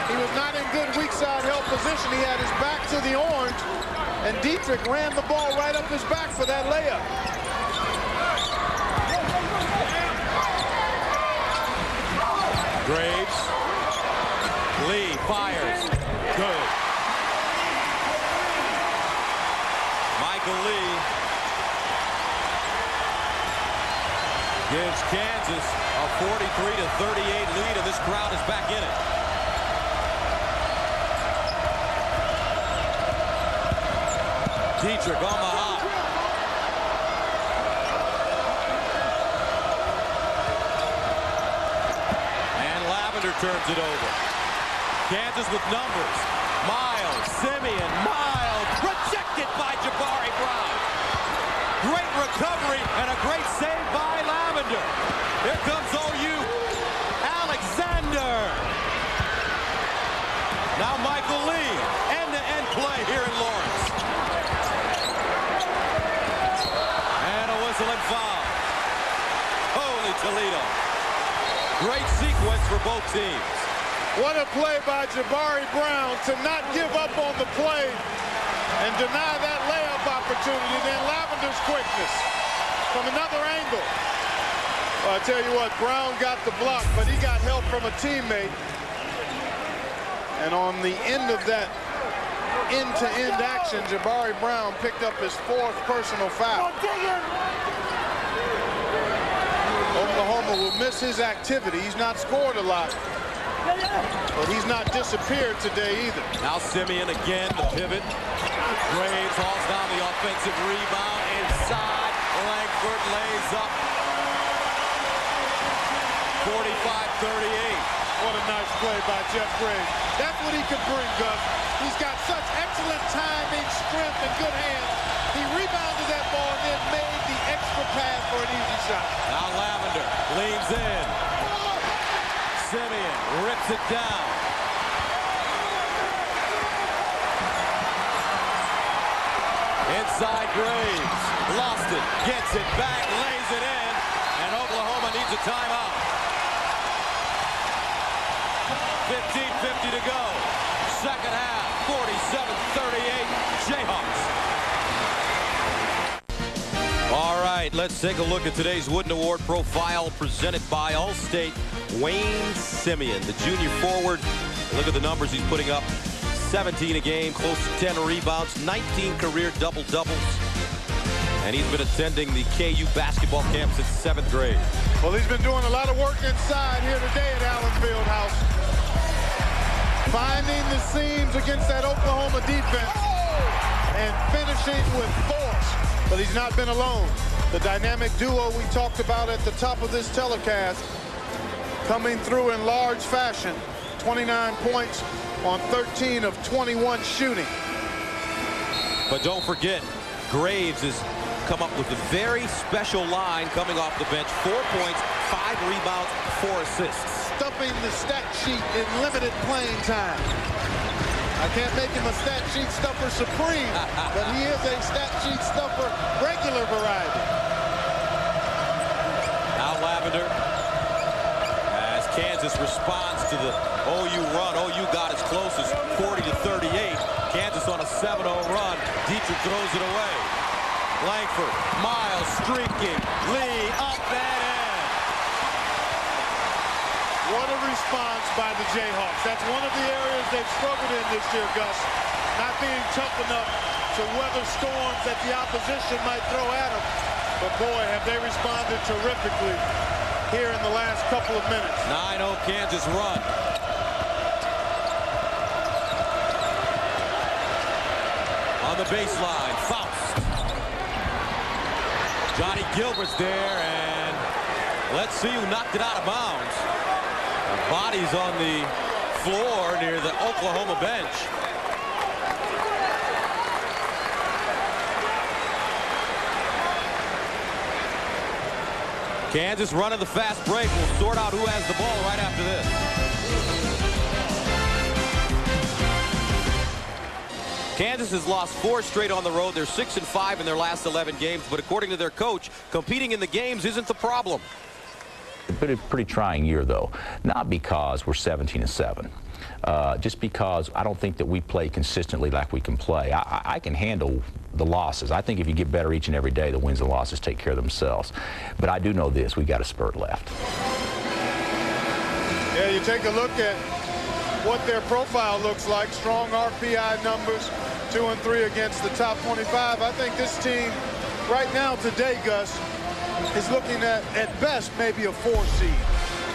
He was not in good weak side help position. He had his back to the orange, and Dietrich ran the ball right up his back for that layup. Graves. Lee fires. Good. Michael Lee gives Kansas a 43-38 lead, and this crowd is back in it. Dietrich on the hop. And Lavender turns it over. Kansas with numbers. Miles, Simeon, Miles, rejected by Jabari Brown. Great recovery and a great save by Lavender. Here comes OU. Alexander. Now Michael Lee. End-to-end play here in Lawrence. And a whistle and foul. Holy Toledo. Great sequence for both teams. What a play by Jabari Brown to not give up on the play and deny that layup opportunity. Then Lavender's quickness from another angle. Well, I tell you what, Brown got the block, but he got help from a teammate. And on the end of that end-to-end action, Jabari Brown picked up his 4th personal foul. Oklahoma will miss his activity. He's not scored a lot, but he's not disappeared today either. Now Simeon again, the pivot. Graves hauls down the offensive rebound inside. Langford lays up. 45-38. What a nice play by Jeff Graves. That's what he can bring, Gus. He's got such excellent timing, strength, and good hands. He rebounded that ball and then made the extra pass for an easy shot. Now Lavender leans in. Simeon rips it down. Inside Graves. Lost it. Gets it back. Lays it in. And Oklahoma needs a timeout. 15:50 to go. Second half. 47-38. Jayhawks. All right. Let's take a look at today's Wooden Award profile presented by Allstate. Wayne Simeon, the junior forward. Look at the numbers he's putting up. 17 a game, close to 10 rebounds, 19 career double-doubles. And he's been attending the KU basketball camp since 7th grade. Well, he's been doing a lot of work inside here today at Allen Fieldhouse. Finding the seams against that Oklahoma defense and finishing with force. But he's not been alone. The dynamic duo we talked about at the top of this telecast coming through in large fashion. 29 points on 13 of 21 shooting. But don't forget, Graves has come up with a very special line coming off the bench. 4 points, 5 rebounds, 4 assists. Stuffing the stat sheet in limited playing time. I can't make him a stat sheet stuffer supreme, but he is a stat sheet stuffer regular variety. Now Lavender, as Kansas responds to the OU run. OU got as close as 40-38. Kansas on a 7-0 run. Dietrich throws it away. Langford, Miles streaking. Lee up and in. What a response by the Jayhawks. That's one of the areas they've struggled in this year, Gus. Not being tough enough to weather storms that the opposition might throw at them. But boy, have they responded terrifically here in the last couple of minutes. 9-0 Kansas run. On the baseline, Faust. Johnny Gilbert's there, and let's see who knocked it out of bounds. The body's on the floor near the Oklahoma bench. Kansas running the fast break. We'll sort out who has the ball right after this. Kansas has lost 4 straight on the road. They're 6-5 in their last 11 games, but according to their coach, competing in the games isn't the problem. It's been a pretty trying year, though, not because we're 17-7. Just because I don't think that we play consistently like we can play. I can handle the losses. I think if you get better each and every day, the wins and losses take care of themselves. But I do know this, we got a spurt left. Yeah, you take a look at what their profile looks like. Strong RPI numbers, 2 and 3 against the top 25. I think this team right now today, Gus, is looking at best, maybe a 4 seed.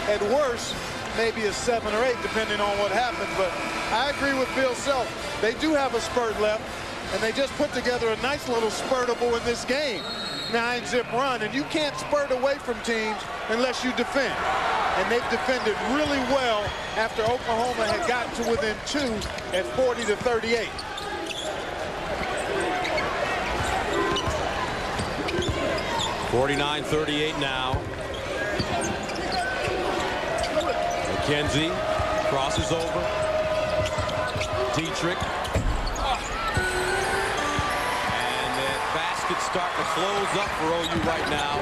At worst, maybe a 7 or 8, depending on what happens. But I agree with Bill Self. They do have a spurt left, and they just put together a nice little spurtable in this game. 9-zip run, and you can't spurt away from teams unless you defend. And they've defended really well after Oklahoma had gotten to within 2 at 40-38. (49-38) now. McKenzie crosses over. Dietrich. And that basket starting to close up for OU right now.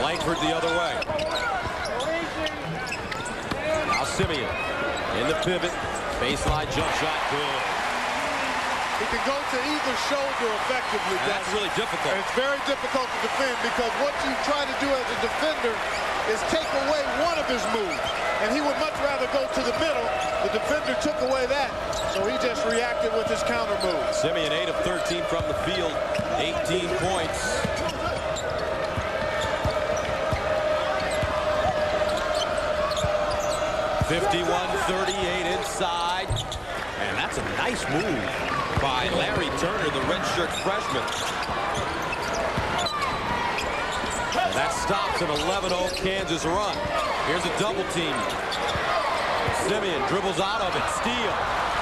Langford the other way. Now Simeon in the pivot. Baseline jump shot, good. He can go to either shoulder effectively. That's really difficult. And it's very difficult to defend because what you try to do as a defender is take away one of his moves. And he would much rather go to the middle. The defender took away that, so he just reacted with his counter move. Simeon 8 of 13 from the field, 18 points. (51-38) inside. And that's a nice move by Larry Turner, the redshirt freshman. And that stops an 11-0 Kansas run. Here's a double team. Simeon dribbles out of it. Steal.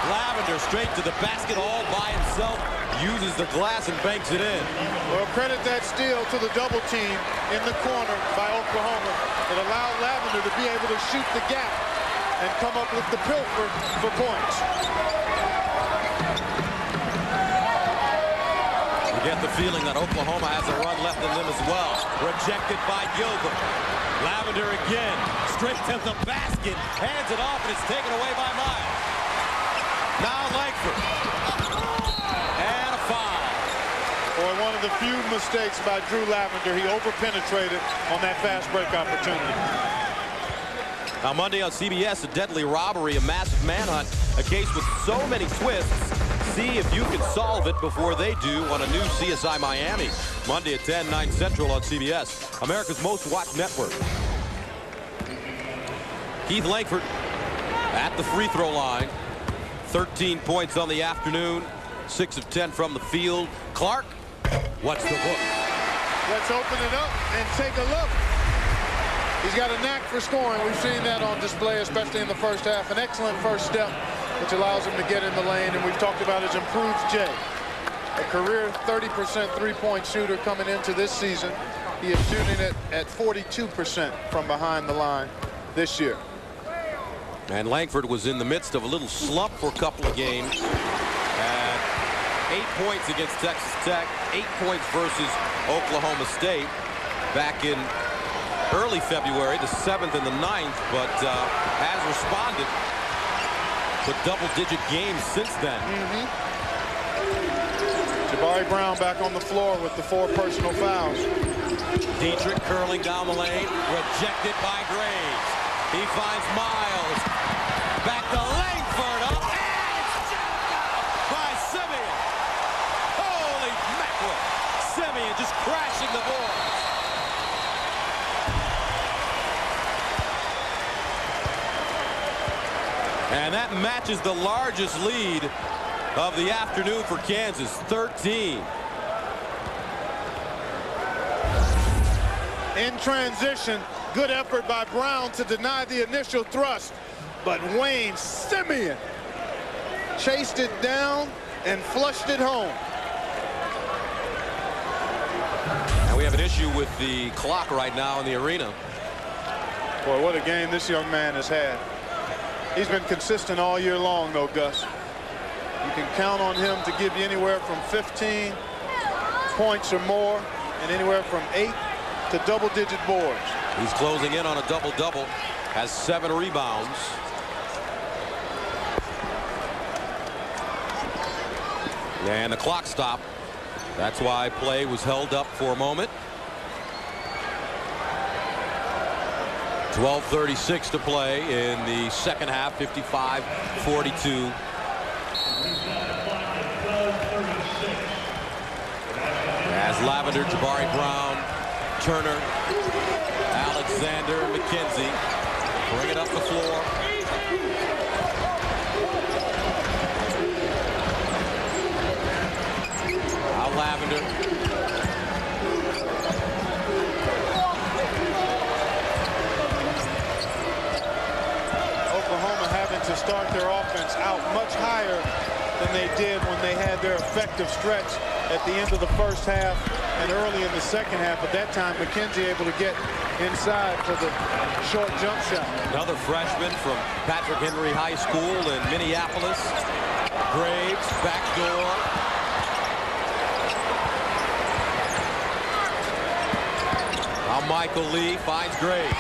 Lavender straight to the basket all by himself. Uses the glass and banks it in. Well, credit that steal to the double team in the corner by Oklahoma. It allowed Lavender to be able to shoot the gap and come up with the pilfer for points. You get the feeling that Oklahoma has a run left in them as well. Rejected by Gilbert. Lavender again, straight to the basket, hands it off, and it's taken away by Miles. Now Langford. And a foul. Boy, one of the few mistakes by Drew Lavender. He over-penetrated on that fast break opportunity. Now Monday on CBS, a deadly robbery, a massive manhunt, a case with so many twists. See if you can solve it before they do on a new CSI Miami. Monday at 10, 9 Central on CBS, America's most watched network. Keith Langford at the free throw line. 13 points on the afternoon, 6 of 10 from the field. Clark, what's the book? Let's open it up and take a look. He's got a knack for scoring. We've seen that on display, especially in the first half. An excellent first step, which allows him to get in the lane, and we've talked about his improved Jay. A career 30% three-point shooter coming into this season. He is shooting it at 42% from behind the line this year. And Langford was in the midst of a little slump for a couple of games. 8 points against Texas Tech, 8 points versus Oklahoma State back in early February, the 7th and the 9th, but has responded with double-digit games since then. Jabari Brown back on the floor with the 4 personal fouls. Dietrich curling down the lane, rejected by Graves. He finds Miles. Back to Langford. Up, and it's jacked up by Simeon. Holy mackerel. And that matches the largest lead of the afternoon for Kansas, 13. In transition, good effort by Brown to deny the initial thrust, but Wayne Simeon chased it down and flushed it home. And we have an issue with the clock right now in the arena. Boy, what a game this young man has had. He's been consistent all year long, though, Gus. You can count on him to give you anywhere from 15 points or more and anywhere from 8 to double-digit boards. He's closing in on a double-double, has 7 rebounds. And the clock stopped. That's why play was held up for a moment. 12:36 to play in the second half, 55-42. As Lavender, Jabari Brown, Turner, Alexander, McKenzie bring it up the floor. Now Lavender. Oklahoma having to start their offense out much higher than they did when they had their effective stretch at the end of the first half and early in the second half. At that time, McKenzie able to get inside for the short jump shot. Another freshman from Patrick Henry High School in Minneapolis. Graves, backdoor. Now Michael Lee finds Graves.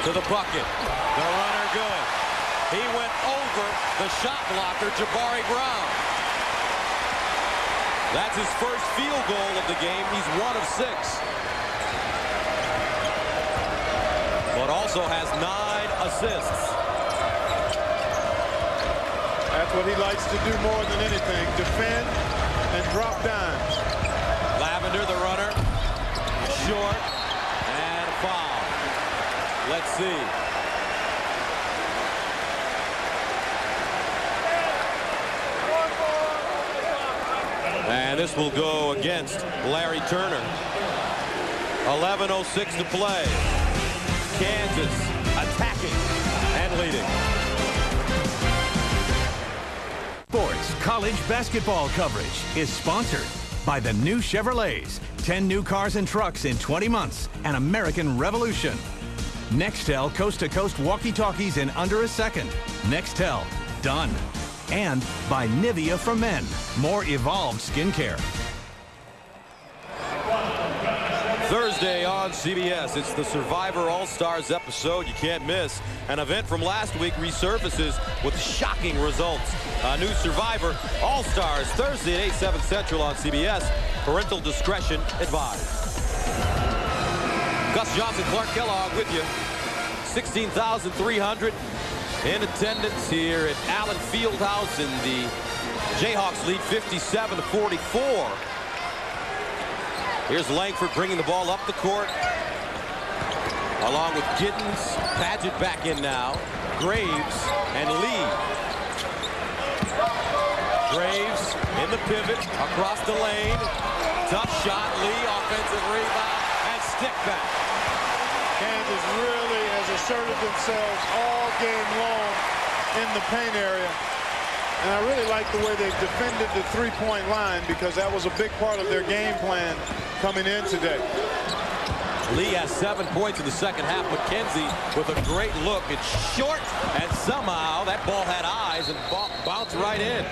To the bucket. The runner good. He went over the shot blocker, Jabari Brown. That's his first field goal of the game. He's 1 of 6. But also has 9 assists. That's what he likes to do more than anything. Defend and drop dimes. Lavender, the runner. Short. And foul. Let's see. And this will go against Larry Turner. 11:06 to play. Kansas attacking and leading. Sports College basketball coverage is sponsored by the new Chevrolets. 10 new cars and trucks in 20 months. An American revolution. Nextel coast-to-coast walkie-talkies in under a second. Nextel, done. And by Nivea for Men, more evolved skincare. Thursday on CBS, it's the Survivor All-Stars episode you can't miss. An event from last week resurfaces with shocking results. A new Survivor All-Stars Thursday at 8/7 Central on CBS. Parental discretion advised. Gus Johnson, Clark Kellogg with you. 16,300 in attendance here at Allen Fieldhouse, and the Jayhawks lead 57-44. Here's Langford bringing the ball up the court, along with Giddens. Paget back in now. Graves and Lee. Graves in the pivot, across the lane. Tough shot, Lee, offensive rebound, and stick back. Kansas really has asserted themselves all game long in the paint area. And I really like the way they've defended the three-point line, because that was a big part of their game plan coming in today. Lee has 7 points in the second half. McKenzie with a great look. It's short, and somehow that ball had eyes and bounced right in.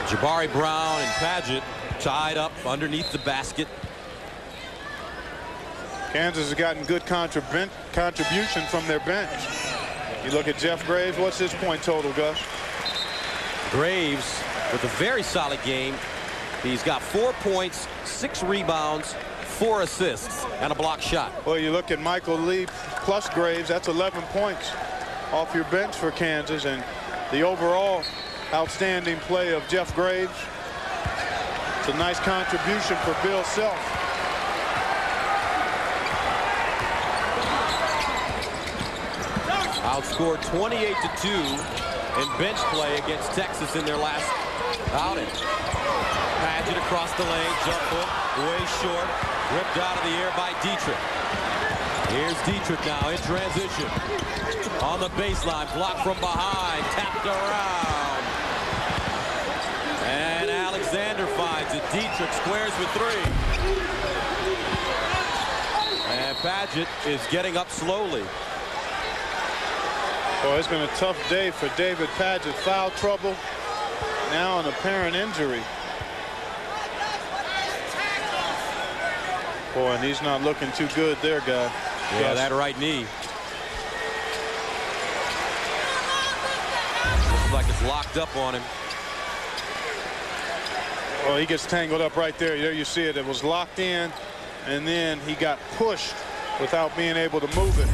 Jabari Brown and Paget tied up underneath the basket. Kansas has gotten good contribution from their bench. You look at Jeff Graves. What's his point total, Gus? Graves with a very solid game. He's got 4 points, 6 rebounds, 4 assists, and a block shot. Well, you look at Michael Lee plus Graves. That's 11 points off your bench for Kansas. And the overall outstanding play of Jeff Graves. It's a nice contribution for Bill Self. Outscored 28-2 in bench play against Texas in their last outing. Paget across the lane, jump hook, way short, ripped out of the air by Dietrich. Here's Dietrich now in transition. On the baseline, blocked from behind, tapped around. And Alexander finds it. Dietrich squares with three. And Paget is getting up slowly. Boy, it's been a tough day for David Paget. Foul trouble, now an apparent injury. Boy, and he's not looking too good there, guy. Yeah, that right knee. Looks like it's locked up on him. Oh, he gets tangled up right there. There you see it. It was locked in, and then he got pushed without being able to move it.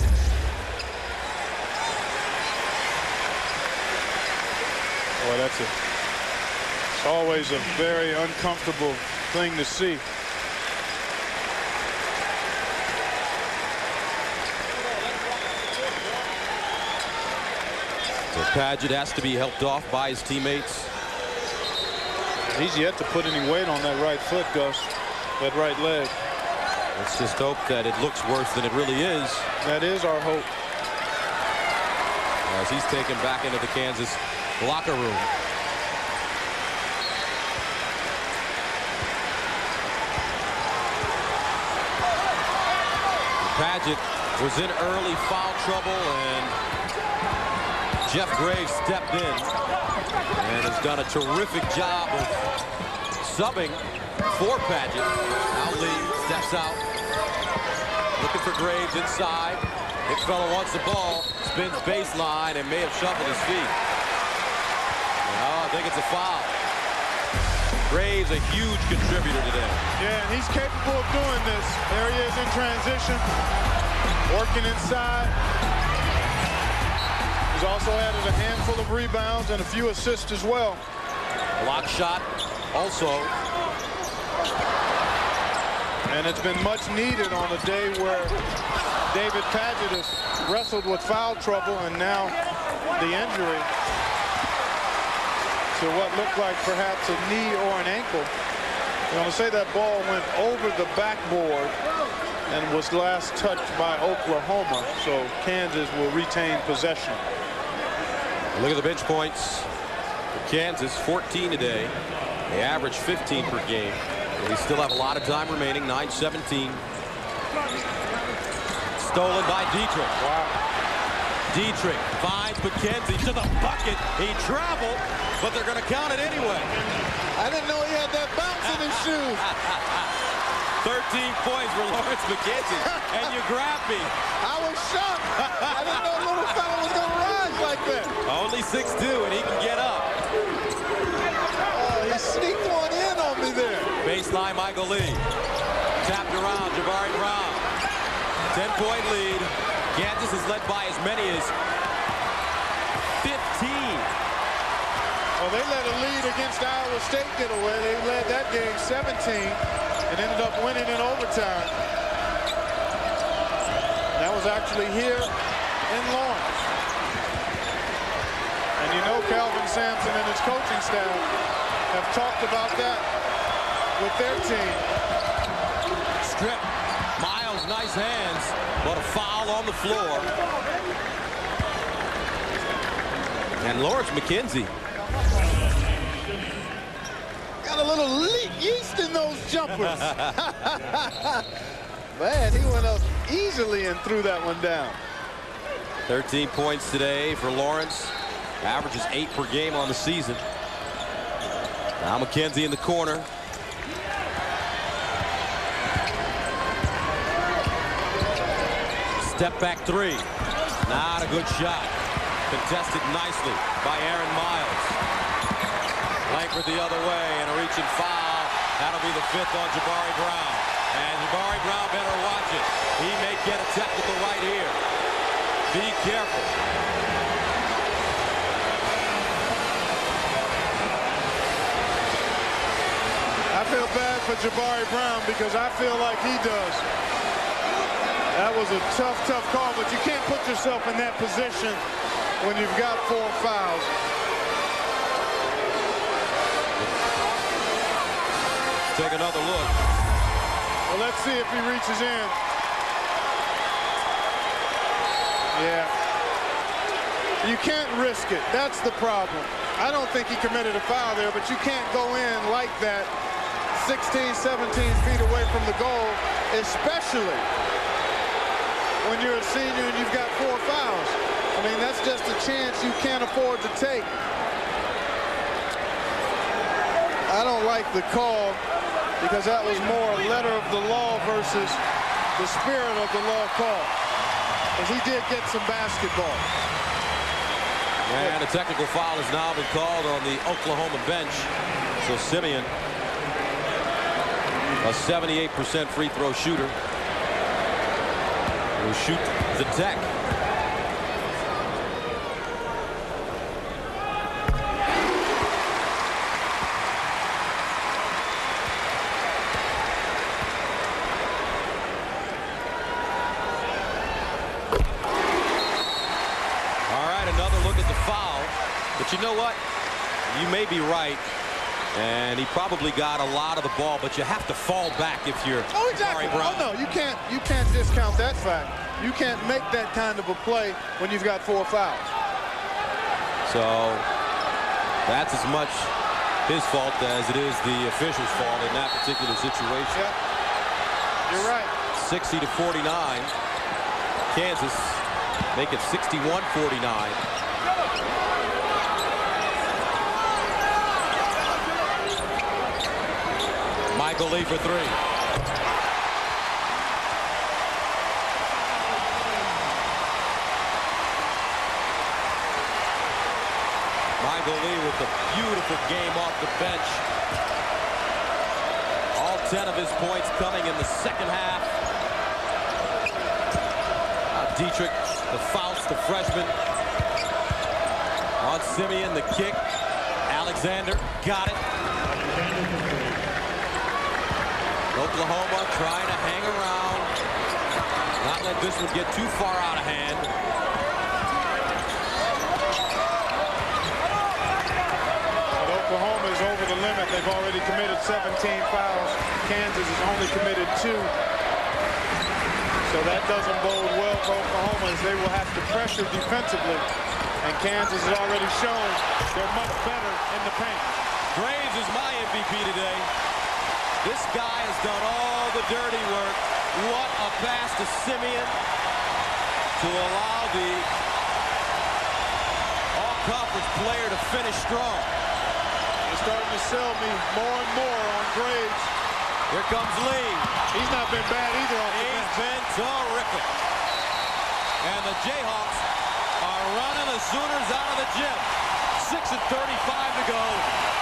Boy, it's always a very uncomfortable thing to see. So Paget has to be helped off by his teammates. He's yet to put any weight on that right foot, Gus, that right leg. Let's just hope that it looks worse than it really is. That is our hope. As he's taken back into the Kansas locker room. Paget was in early foul trouble, and Jeff Graves stepped in and has done a terrific job of subbing for Paget. Now Lee steps out, looking for Graves inside. Big fella wants the ball, spins baseline, and may have shuffled his feet. Oh, I think it's a foul. Graves a huge contributor today. Yeah, and he's capable of doing this. There he is in transition, working inside. He's also added a handful of rebounds and a few assists as well. Block shot also. And it's been much needed on a day where David Paget has wrestled with foul trouble, and now the injury to what looked like perhaps a knee or an ankle. I want to say that ball went over the backboard and was last touched by Oklahoma, so Kansas will retain possession. Look at the bench points for Kansas, 14 today. They average 15 per game. We still have a lot of time remaining, 9:17. Stolen by Dietrich. Wow. Dietrich finds McKenzie to the bucket. He traveled, but they're going to count it anyway. I didn't know he had that bounce in his shoes. 13 points for Lawrence McKenzie, and you grabbed me. I was shocked. I didn't know little fella was going to rise like that. Only 6'2", and he can get up. Oh, he sneaked one in on me there. Baseline, Michael Lee. Tapped around, Jabari Brown. 10-point lead. Kansas is led by as many as 15. Well, they let a lead against Iowa State get away. They led that game 17 and ended up winning in overtime. That was actually here in Lawrence. And you know Calvin Sampson and his coaching staff have talked about that with their team. Strip. Miles, nice hands, but a foul on the floor. And Lawrence McKenzie. Got a little yeast in those jumpers. Man, he went up easily and threw that one down. 13 points today for Lawrence. Averages 8 per game on the season. Now McKenzie in the corner. Step back three. Not a good shot. Contested nicely by Aaron Miles. Langford the other way, and a reaching foul. That'll be the 5th on Jabari Brown. And Jabari Brown better watch it. He may get a technical right here. Be careful. for Jabari Brown because I feel like he does. That was a tough call, but you can't put yourself in that position when you've got 4 fouls. Take another look. Well, let's see if he reaches in. Yeah. You can't risk it. That's the problem. I don't think he committed a foul there, but you can't go in like that 16, 17 feet away from the goal, especially when you're a senior and you've got 4 fouls. I mean, that's just a chance you can't afford to take. I don't like the call because that was more a letter of the law versus the spirit of the law call. Because he did get some basketball. And a technical foul has now been called on the Oklahoma bench. So Simeon, a 78% free throw shooter, will shoot the deck. But you know what? You may be right. And he probably got a lot of the ball, but you have to fall back if you're exactly. Brown. Oh, no, you can't discount that fact. You can't make that kind of a play when you've got 4 fouls. So that's as much his fault as it is the official's fault in that particular situation. Yeah. You're right. 60-49. Kansas make it 61-49. Michael Lee for 3. Michael Lee with a beautiful game off the bench. All 10 of his points coming in the second half. Dietrich, the Faust, the freshman. On Simeon, the kick. Alexander got it. Oklahoma trying to hang around, not let this one get too far out of hand. But Oklahoma is over the limit. They've already committed 17 fouls. Kansas has only committed 2. So that doesn't bode well for Oklahoma as they will have to pressure defensively. And Kansas has already shown they're much better in the paint. Graves is my MVP today. This guy has done all the dirty work. What a pass to Simeon to allow the all-conference player to finish strong. They're starting to sell me more and more on Graves. Here comes Lee. He's not been bad either on the bench. He's been terrific. And the Jayhawks are running the Sooners out of the gym. 6:35 to go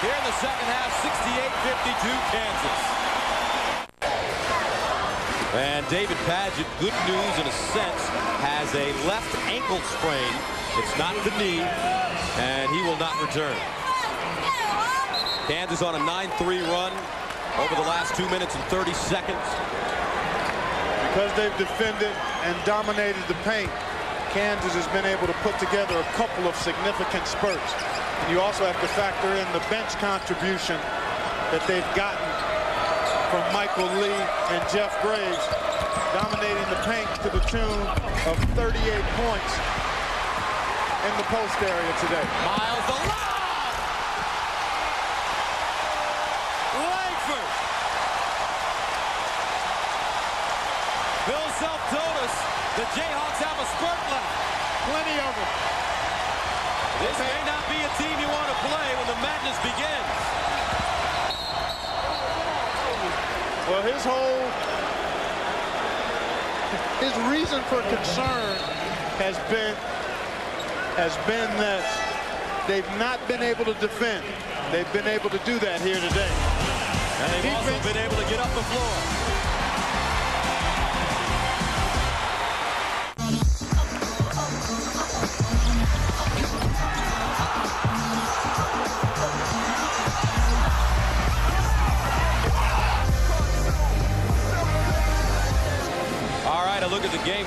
here in the second half. 68-52 Kansas. And David Padgett, good news in a sense, has a left ankle sprain. It's not the knee, and he will not return. Kansas on a 9-3 run over the last 2 minutes and 30 seconds. Because they've defended and dominated the paint, Kansas has been able to put together a couple of significant spurts. And you also have to factor in the bench contribution that they've gotten from Michael Lee and Jeff Graves, dominating the paint to the tune of 38 points in the post area today. Miles the lob! Langford! Bill Self told us the Jayhawks have a spurt left. Plenty of them. This may not be a team you want to play when the madness begins. Well, his reason for concern has been that they've not been able to defend. They've been able to do that here today. And they've also been able to get up the floor.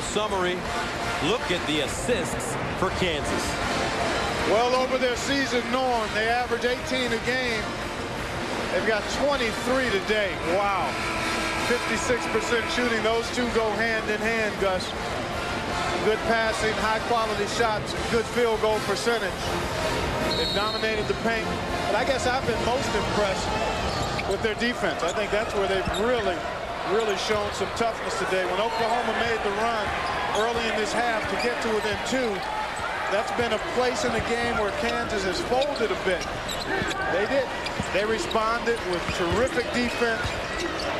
summary look at the assists for Kansas. Well over their season norm. They average 18 a game. They've got 23 today. Wow. 56% shooting. Those two go hand in hand, Gus. Good passing, high quality shots, good field goal percentage. They've dominated the paint. But I guess I've been most impressed with their defense. I think that's where they've really shown some toughness today. When Oklahoma made the run early in this half to get to within 2, that's been a place in the game where Kansas has folded a bit. They did. They responded with terrific defense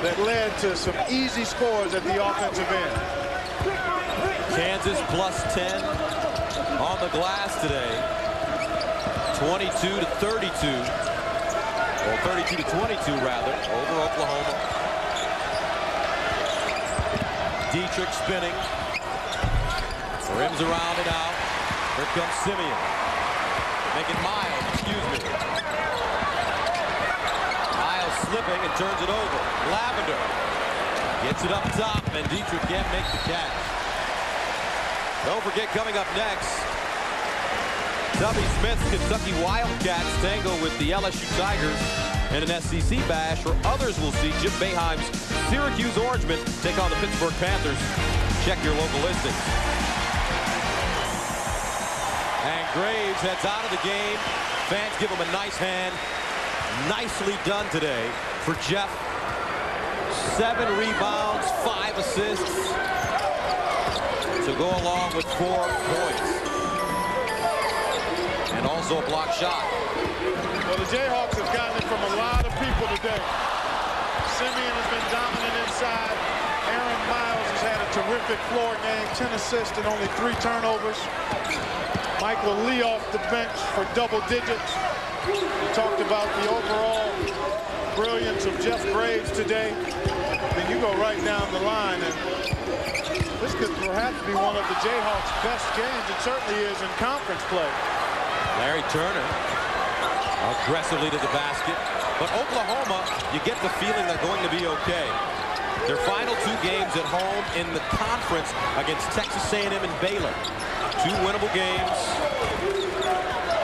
that led to some easy scores at the offensive end. Kansas plus 10 on the glass today. 22 to 32. Well, 32 to 22 rather, over Oklahoma. Dietrich spinning. Rims around and out. Here comes Simeon. Make it Miles, excuse me. Miles slipping and turns it over. Lavender gets it up top, and Dietrich can't make the catch. Don't forget, coming up next, Tubby Smith's Kentucky Wildcats tango with the LSU Tigers in an SEC bash, or others will see Jim Boeheim's Syracuse Orangemen take on the Pittsburgh Panthers. Check your local listings. And Graves heads out of the game. Fans give him a nice hand. Nicely done today for Jeff. 7 rebounds, 5 assists to go along with 4 points. And also a block shot. Well, the Jayhawks have gotten it from a lot of people today. Simeon has been dominant inside. Aaron Miles has had a terrific floor game, 10 assists and only 3 turnovers. Michael Lee off the bench for double digits. We talked about the overall brilliance of Jeff Graves today. Then you go right down the line, and this could perhaps be one of the Jayhawks' best games. It certainly is in conference play. Larry Turner aggressively to the basket. But Oklahoma, you get the feeling they're going to be okay. Their final 2 games at home in the conference against Texas A&M and Baylor. 2 winnable games.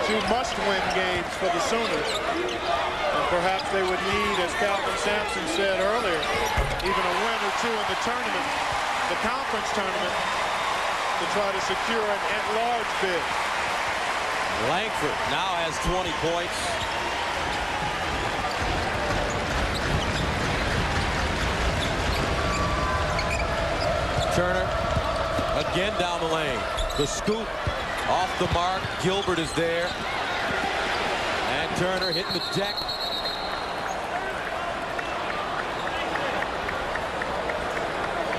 2 must-win games for the Sooners. And perhaps they would need, as Calvin Sampson said earlier, even a win or 2 in the tournament, the conference tournament, to try to secure an at-large bid. Langford now has 20 points. Turner again down the lane. The scoop off the mark. Gilbert is there. And Turner hitting the deck.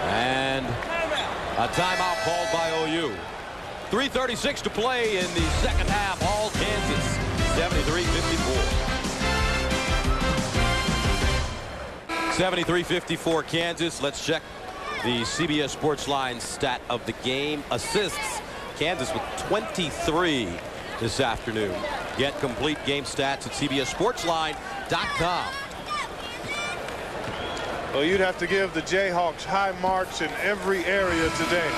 And a timeout called by OU. 3:36 to play in the second half. All Kansas 73-54. 73-54 Kansas. Let's check the CBS Sports Line stat of the game. Assists. Kansas with 23 this afternoon. Get complete game stats at CBSSportsLine.com. Well, you'd have to give the Jayhawks high marks in every area today.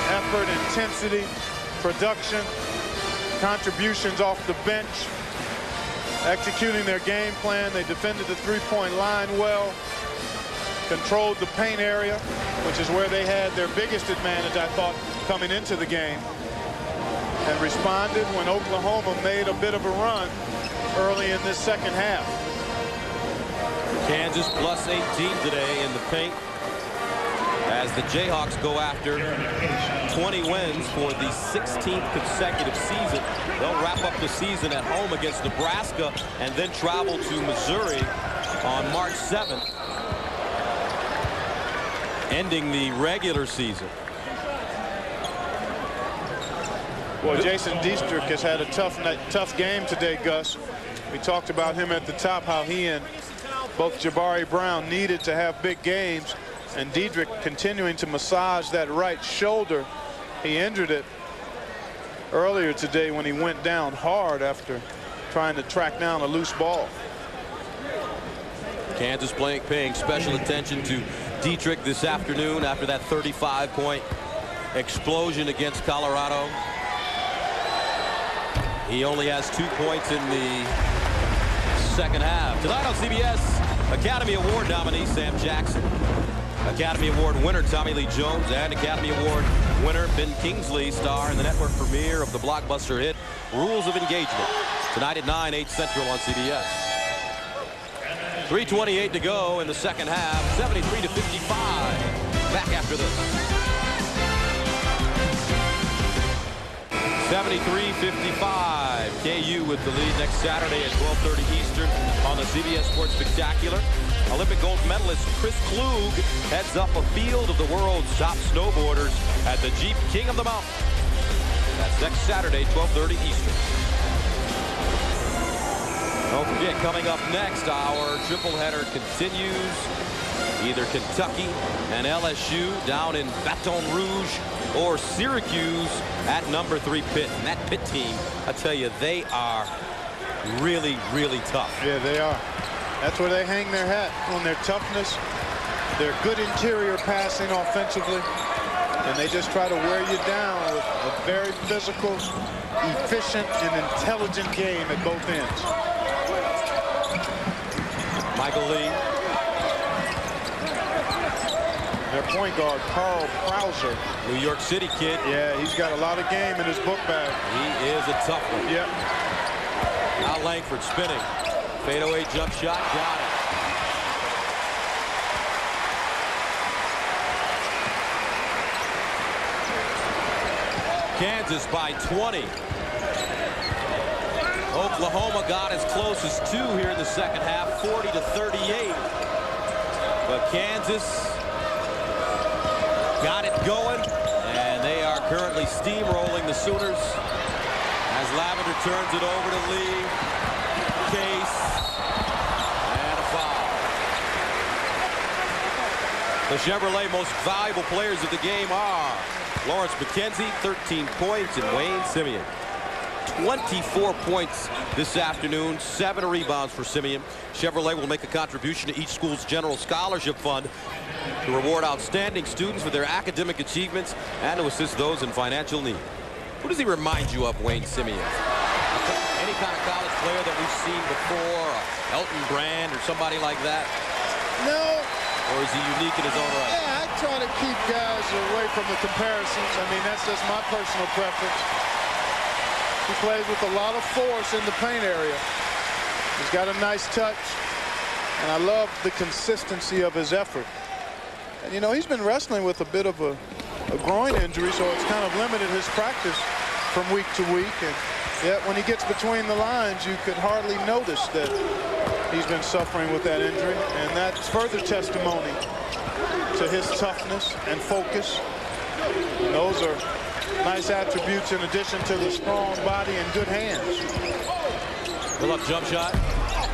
Effort, intensity, production, contributions off the bench, executing their game plan. They defended the three-point line well, controlled the paint area, which is where they had their biggest advantage, I thought, coming into the game, and responded when Oklahoma made a bit of a run early in this second half. Kansas plus 18 today in the paint as the Jayhawks go after 20 wins for the 16th consecutive season. They'll wrap up the season at home against Nebraska and then travel to Missouri on March 7th, ending the regular season. Well, Jason Dietrich has had a tough game today, Gus. We talked about him at the top, how he and both Jabari Brown needed to have big games, and Dietrich continuing to massage that right shoulder. He injured it earlier today when he went down hard after trying to track down a loose ball. Kansas paying special attention to Dietrich this afternoon after that 35-point explosion against Colorado. He only has 2 points in the second half. Tonight on CBS, Academy Award nominee Sam Jackson, Academy Award winner Tommy Lee Jones, and Academy Award winner Ben Kingsley star in the network premiere of the blockbuster hit Rules of Engagement. Tonight at 9, 8 Central on CBS. 3:28 to go in the second half. 73-55. Back after this. 73-55. KU with the lead next Saturday at 12:30 Eastern on the CBS Sports Spectacular. Olympic gold medalist Chris Klug heads up a field of the world's top snowboarders at the Jeep King of the Mountain. That's next Saturday, 12:30 Eastern. Don't forget, coming up next, our triple header continues. Either Kentucky and LSU down in Baton Rouge or Syracuse at number 3 Pitt. And that Pitt team, I tell you, they are really, really tough. Yeah, they are. That's where they hang their hat, on their toughness, their good interior passing offensively, and they just try to wear you down with a very physical, efficient, and intelligent game at both ends. Michael Lee. Their point guard, Carl Krauser. New York City kid. Yeah, he's got a lot of game in his book bag. He is a tough one. Yep. Al Langford spinning. Fadeaway jump shot. Got it. Kansas by 20. Oklahoma got as close as 2 here in the second half, 40-38. But Kansas got it going, and they are currently steamrolling the Sooners as Lavender turns it over to Lee. Case, and a foul. The Chevrolet most valuable players of the game are Lawrence McKenzie, 13 points, and Wayne Simeon. 24 points this afternoon, 7 rebounds for Simeon. Chevrolet will make a contribution to each school's general scholarship fund to reward outstanding students for their academic achievements and to assist those in financial need. Who does he remind you of, Wayne Simeon? Any kind of college player that we've seen before, Elton Brand or somebody like that? No. Or is he unique in his own right? Yeah, I try to keep guys away from the comparisons. I mean, that's just my personal preference. He plays with a lot of force in the paint area. He's got a nice touch, and I love the consistency of his effort. And, you know, he's been wrestling with a bit of a groin injury, so it's kind of limited his practice from week to week. And yet, when he gets between the lines, you could hardly notice that he's been suffering with that injury. And that's further testimony to his toughness and focus. And those are nice attributes in addition to the strong body and good hands. Pull-up jump shot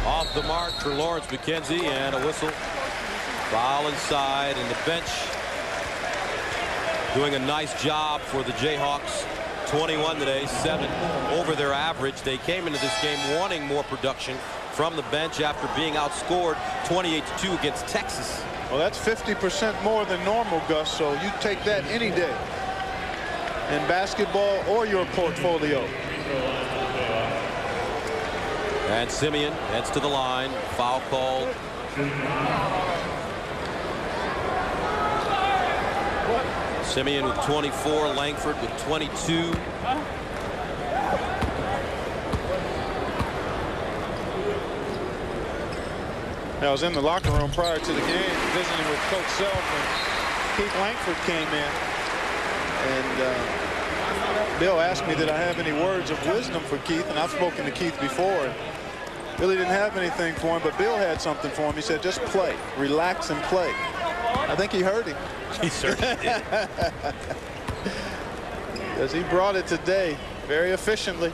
off the mark for Lawrence McKenzie, and a whistle. Foul inside, and the bench doing a nice job for the Jayhawks. 21 today, 7 over their average. They came into this game wanting more production from the bench after being outscored 28-2 against Texas. Well, that's 50% more than normal, Gus, so you take that any day in basketball or your portfolio. And Simeon heads to the line. Foul called. Simeon with 24, Langford with 22. I was in the locker room prior to the game visiting with Coach Self, and Keith Langford came in. And Bill asked me, did I have any words of wisdom for Keith? And I've spoken to Keith before. And really didn't have anything for him, but Bill had something for him. He said, just play, relax and play. I think he heard him. He certainly did. Because he brought it today very efficiently.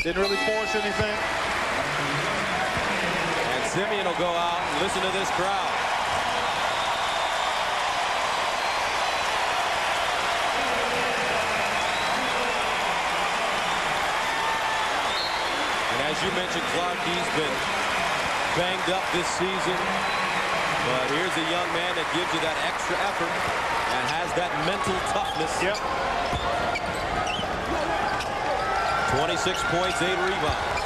Didn't really force anything. And Simeon will go out and listen to this crowd. And as you mentioned, Clark, he's been banged up this season. But here's a young man that gives you that extra effort and has that mental toughness. Yep. 26 points, 8 rebounds.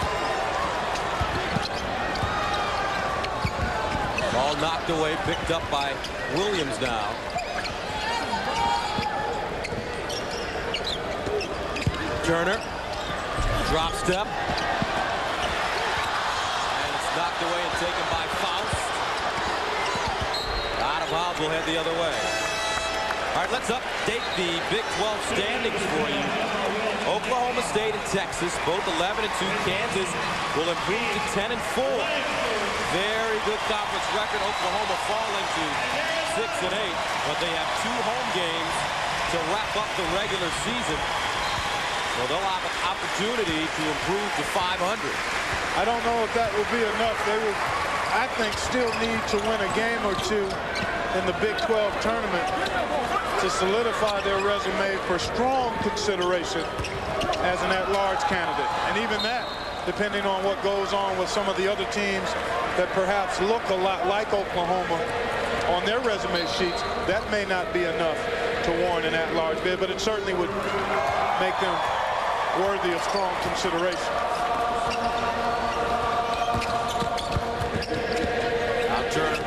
Ball knocked away, picked up by Williams now. Turner, drop step. And it's knocked away and taken by Faust. Out of bounds, will head the other way. All right, let's update the Big 12 standings for you. Oklahoma State and Texas, both 11-2. Kansas will improve to 10-4. Very good conference record. Oklahoma falling to 6-8, but they have 2 home games to wrap up the regular season. So they'll have an opportunity to improve to 500. I don't know if that will be enough. They will, I think, still need to win a game or 2 in the Big 12 tournament to solidify their resume for strong consideration as an at-large candidate. And even that, depending on what goes on with some of the other teams that perhaps look a lot like Oklahoma on their resume sheets, that may not be enough to warrant an at-large bid, but it certainly would make them worthy of strong consideration. Now Turner.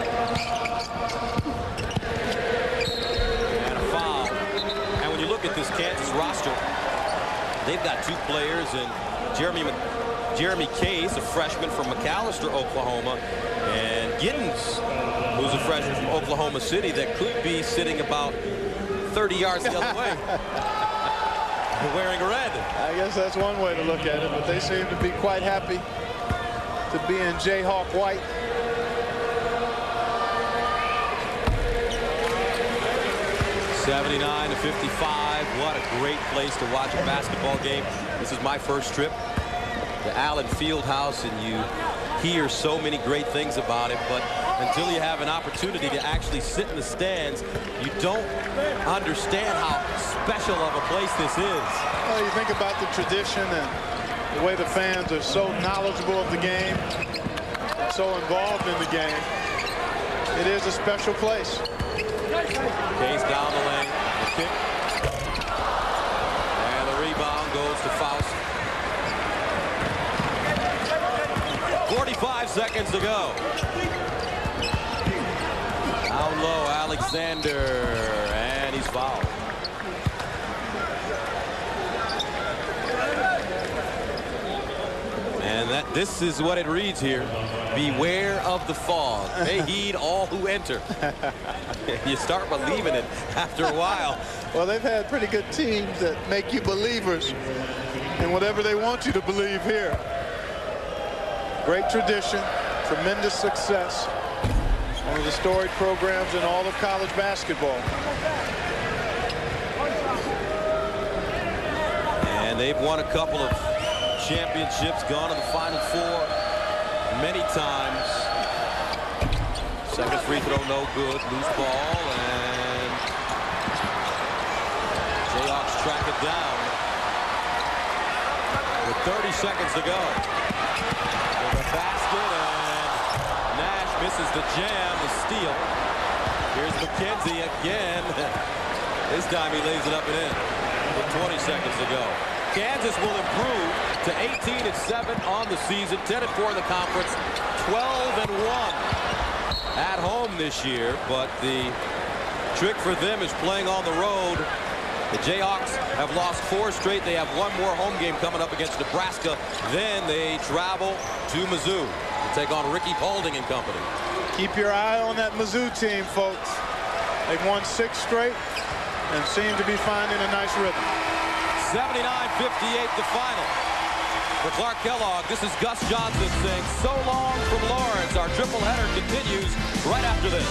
And a foul. And when you look at this Kansas roster, they've got 2 players in Jeremy Case, a freshman from McAllister, Oklahoma, and Giddens, who's a freshman from Oklahoma City that could be sitting about 30 yards the other way. Wearing red. I guess that's one way to look at it, but they seem to be quite happy to be in Jayhawk white. (79-55). What a great place to watch a basketball game. This is my first trip to Allen Fieldhouse, and you hear so many great things about it, but until you have an opportunity to actually sit in the stands, you don't understand how special of a place this is. Well, you think about the tradition and the way the fans are so knowledgeable of the game, so involved in the game. It is a special place. Case down the lane, the kick, and the rebound goes to Faust. 45 seconds to go. Down low, Alexander, and he's fouled. And this is what it reads here. Beware of the fog. Pay heed all who enter. You start believing it after a while. Well, they've had pretty good teams that make you believers in whatever they want you to believe here. Great tradition, tremendous success. One of the storied programs in all of college basketball. And they've won a couple of championships, gone to the Final Four many times. Second free throw, no good. Loose ball, and Jayhawks track it down with 30 seconds to go. To the basket, and Nash misses the jam, the steal. Here's McKenzie again. This time he lays it up and in with 20 seconds to go. Kansas will improve to 18-7 on the season, 10-4 in the conference, 12-1 at home this year. But the trick for them is playing on the road. The Jayhawks have lost 4 straight. They have 1 more home game coming up against Nebraska. Then they travel to Mizzou to take on Ricky Paulding and company. Keep your eye on that Mizzou team, folks. They've won 6 straight and seem to be finding a nice rhythm. 79-58 the final. For Clark Kellogg, this is Gus Johnson saying so long from Lawrence. Our triple header continues right after this.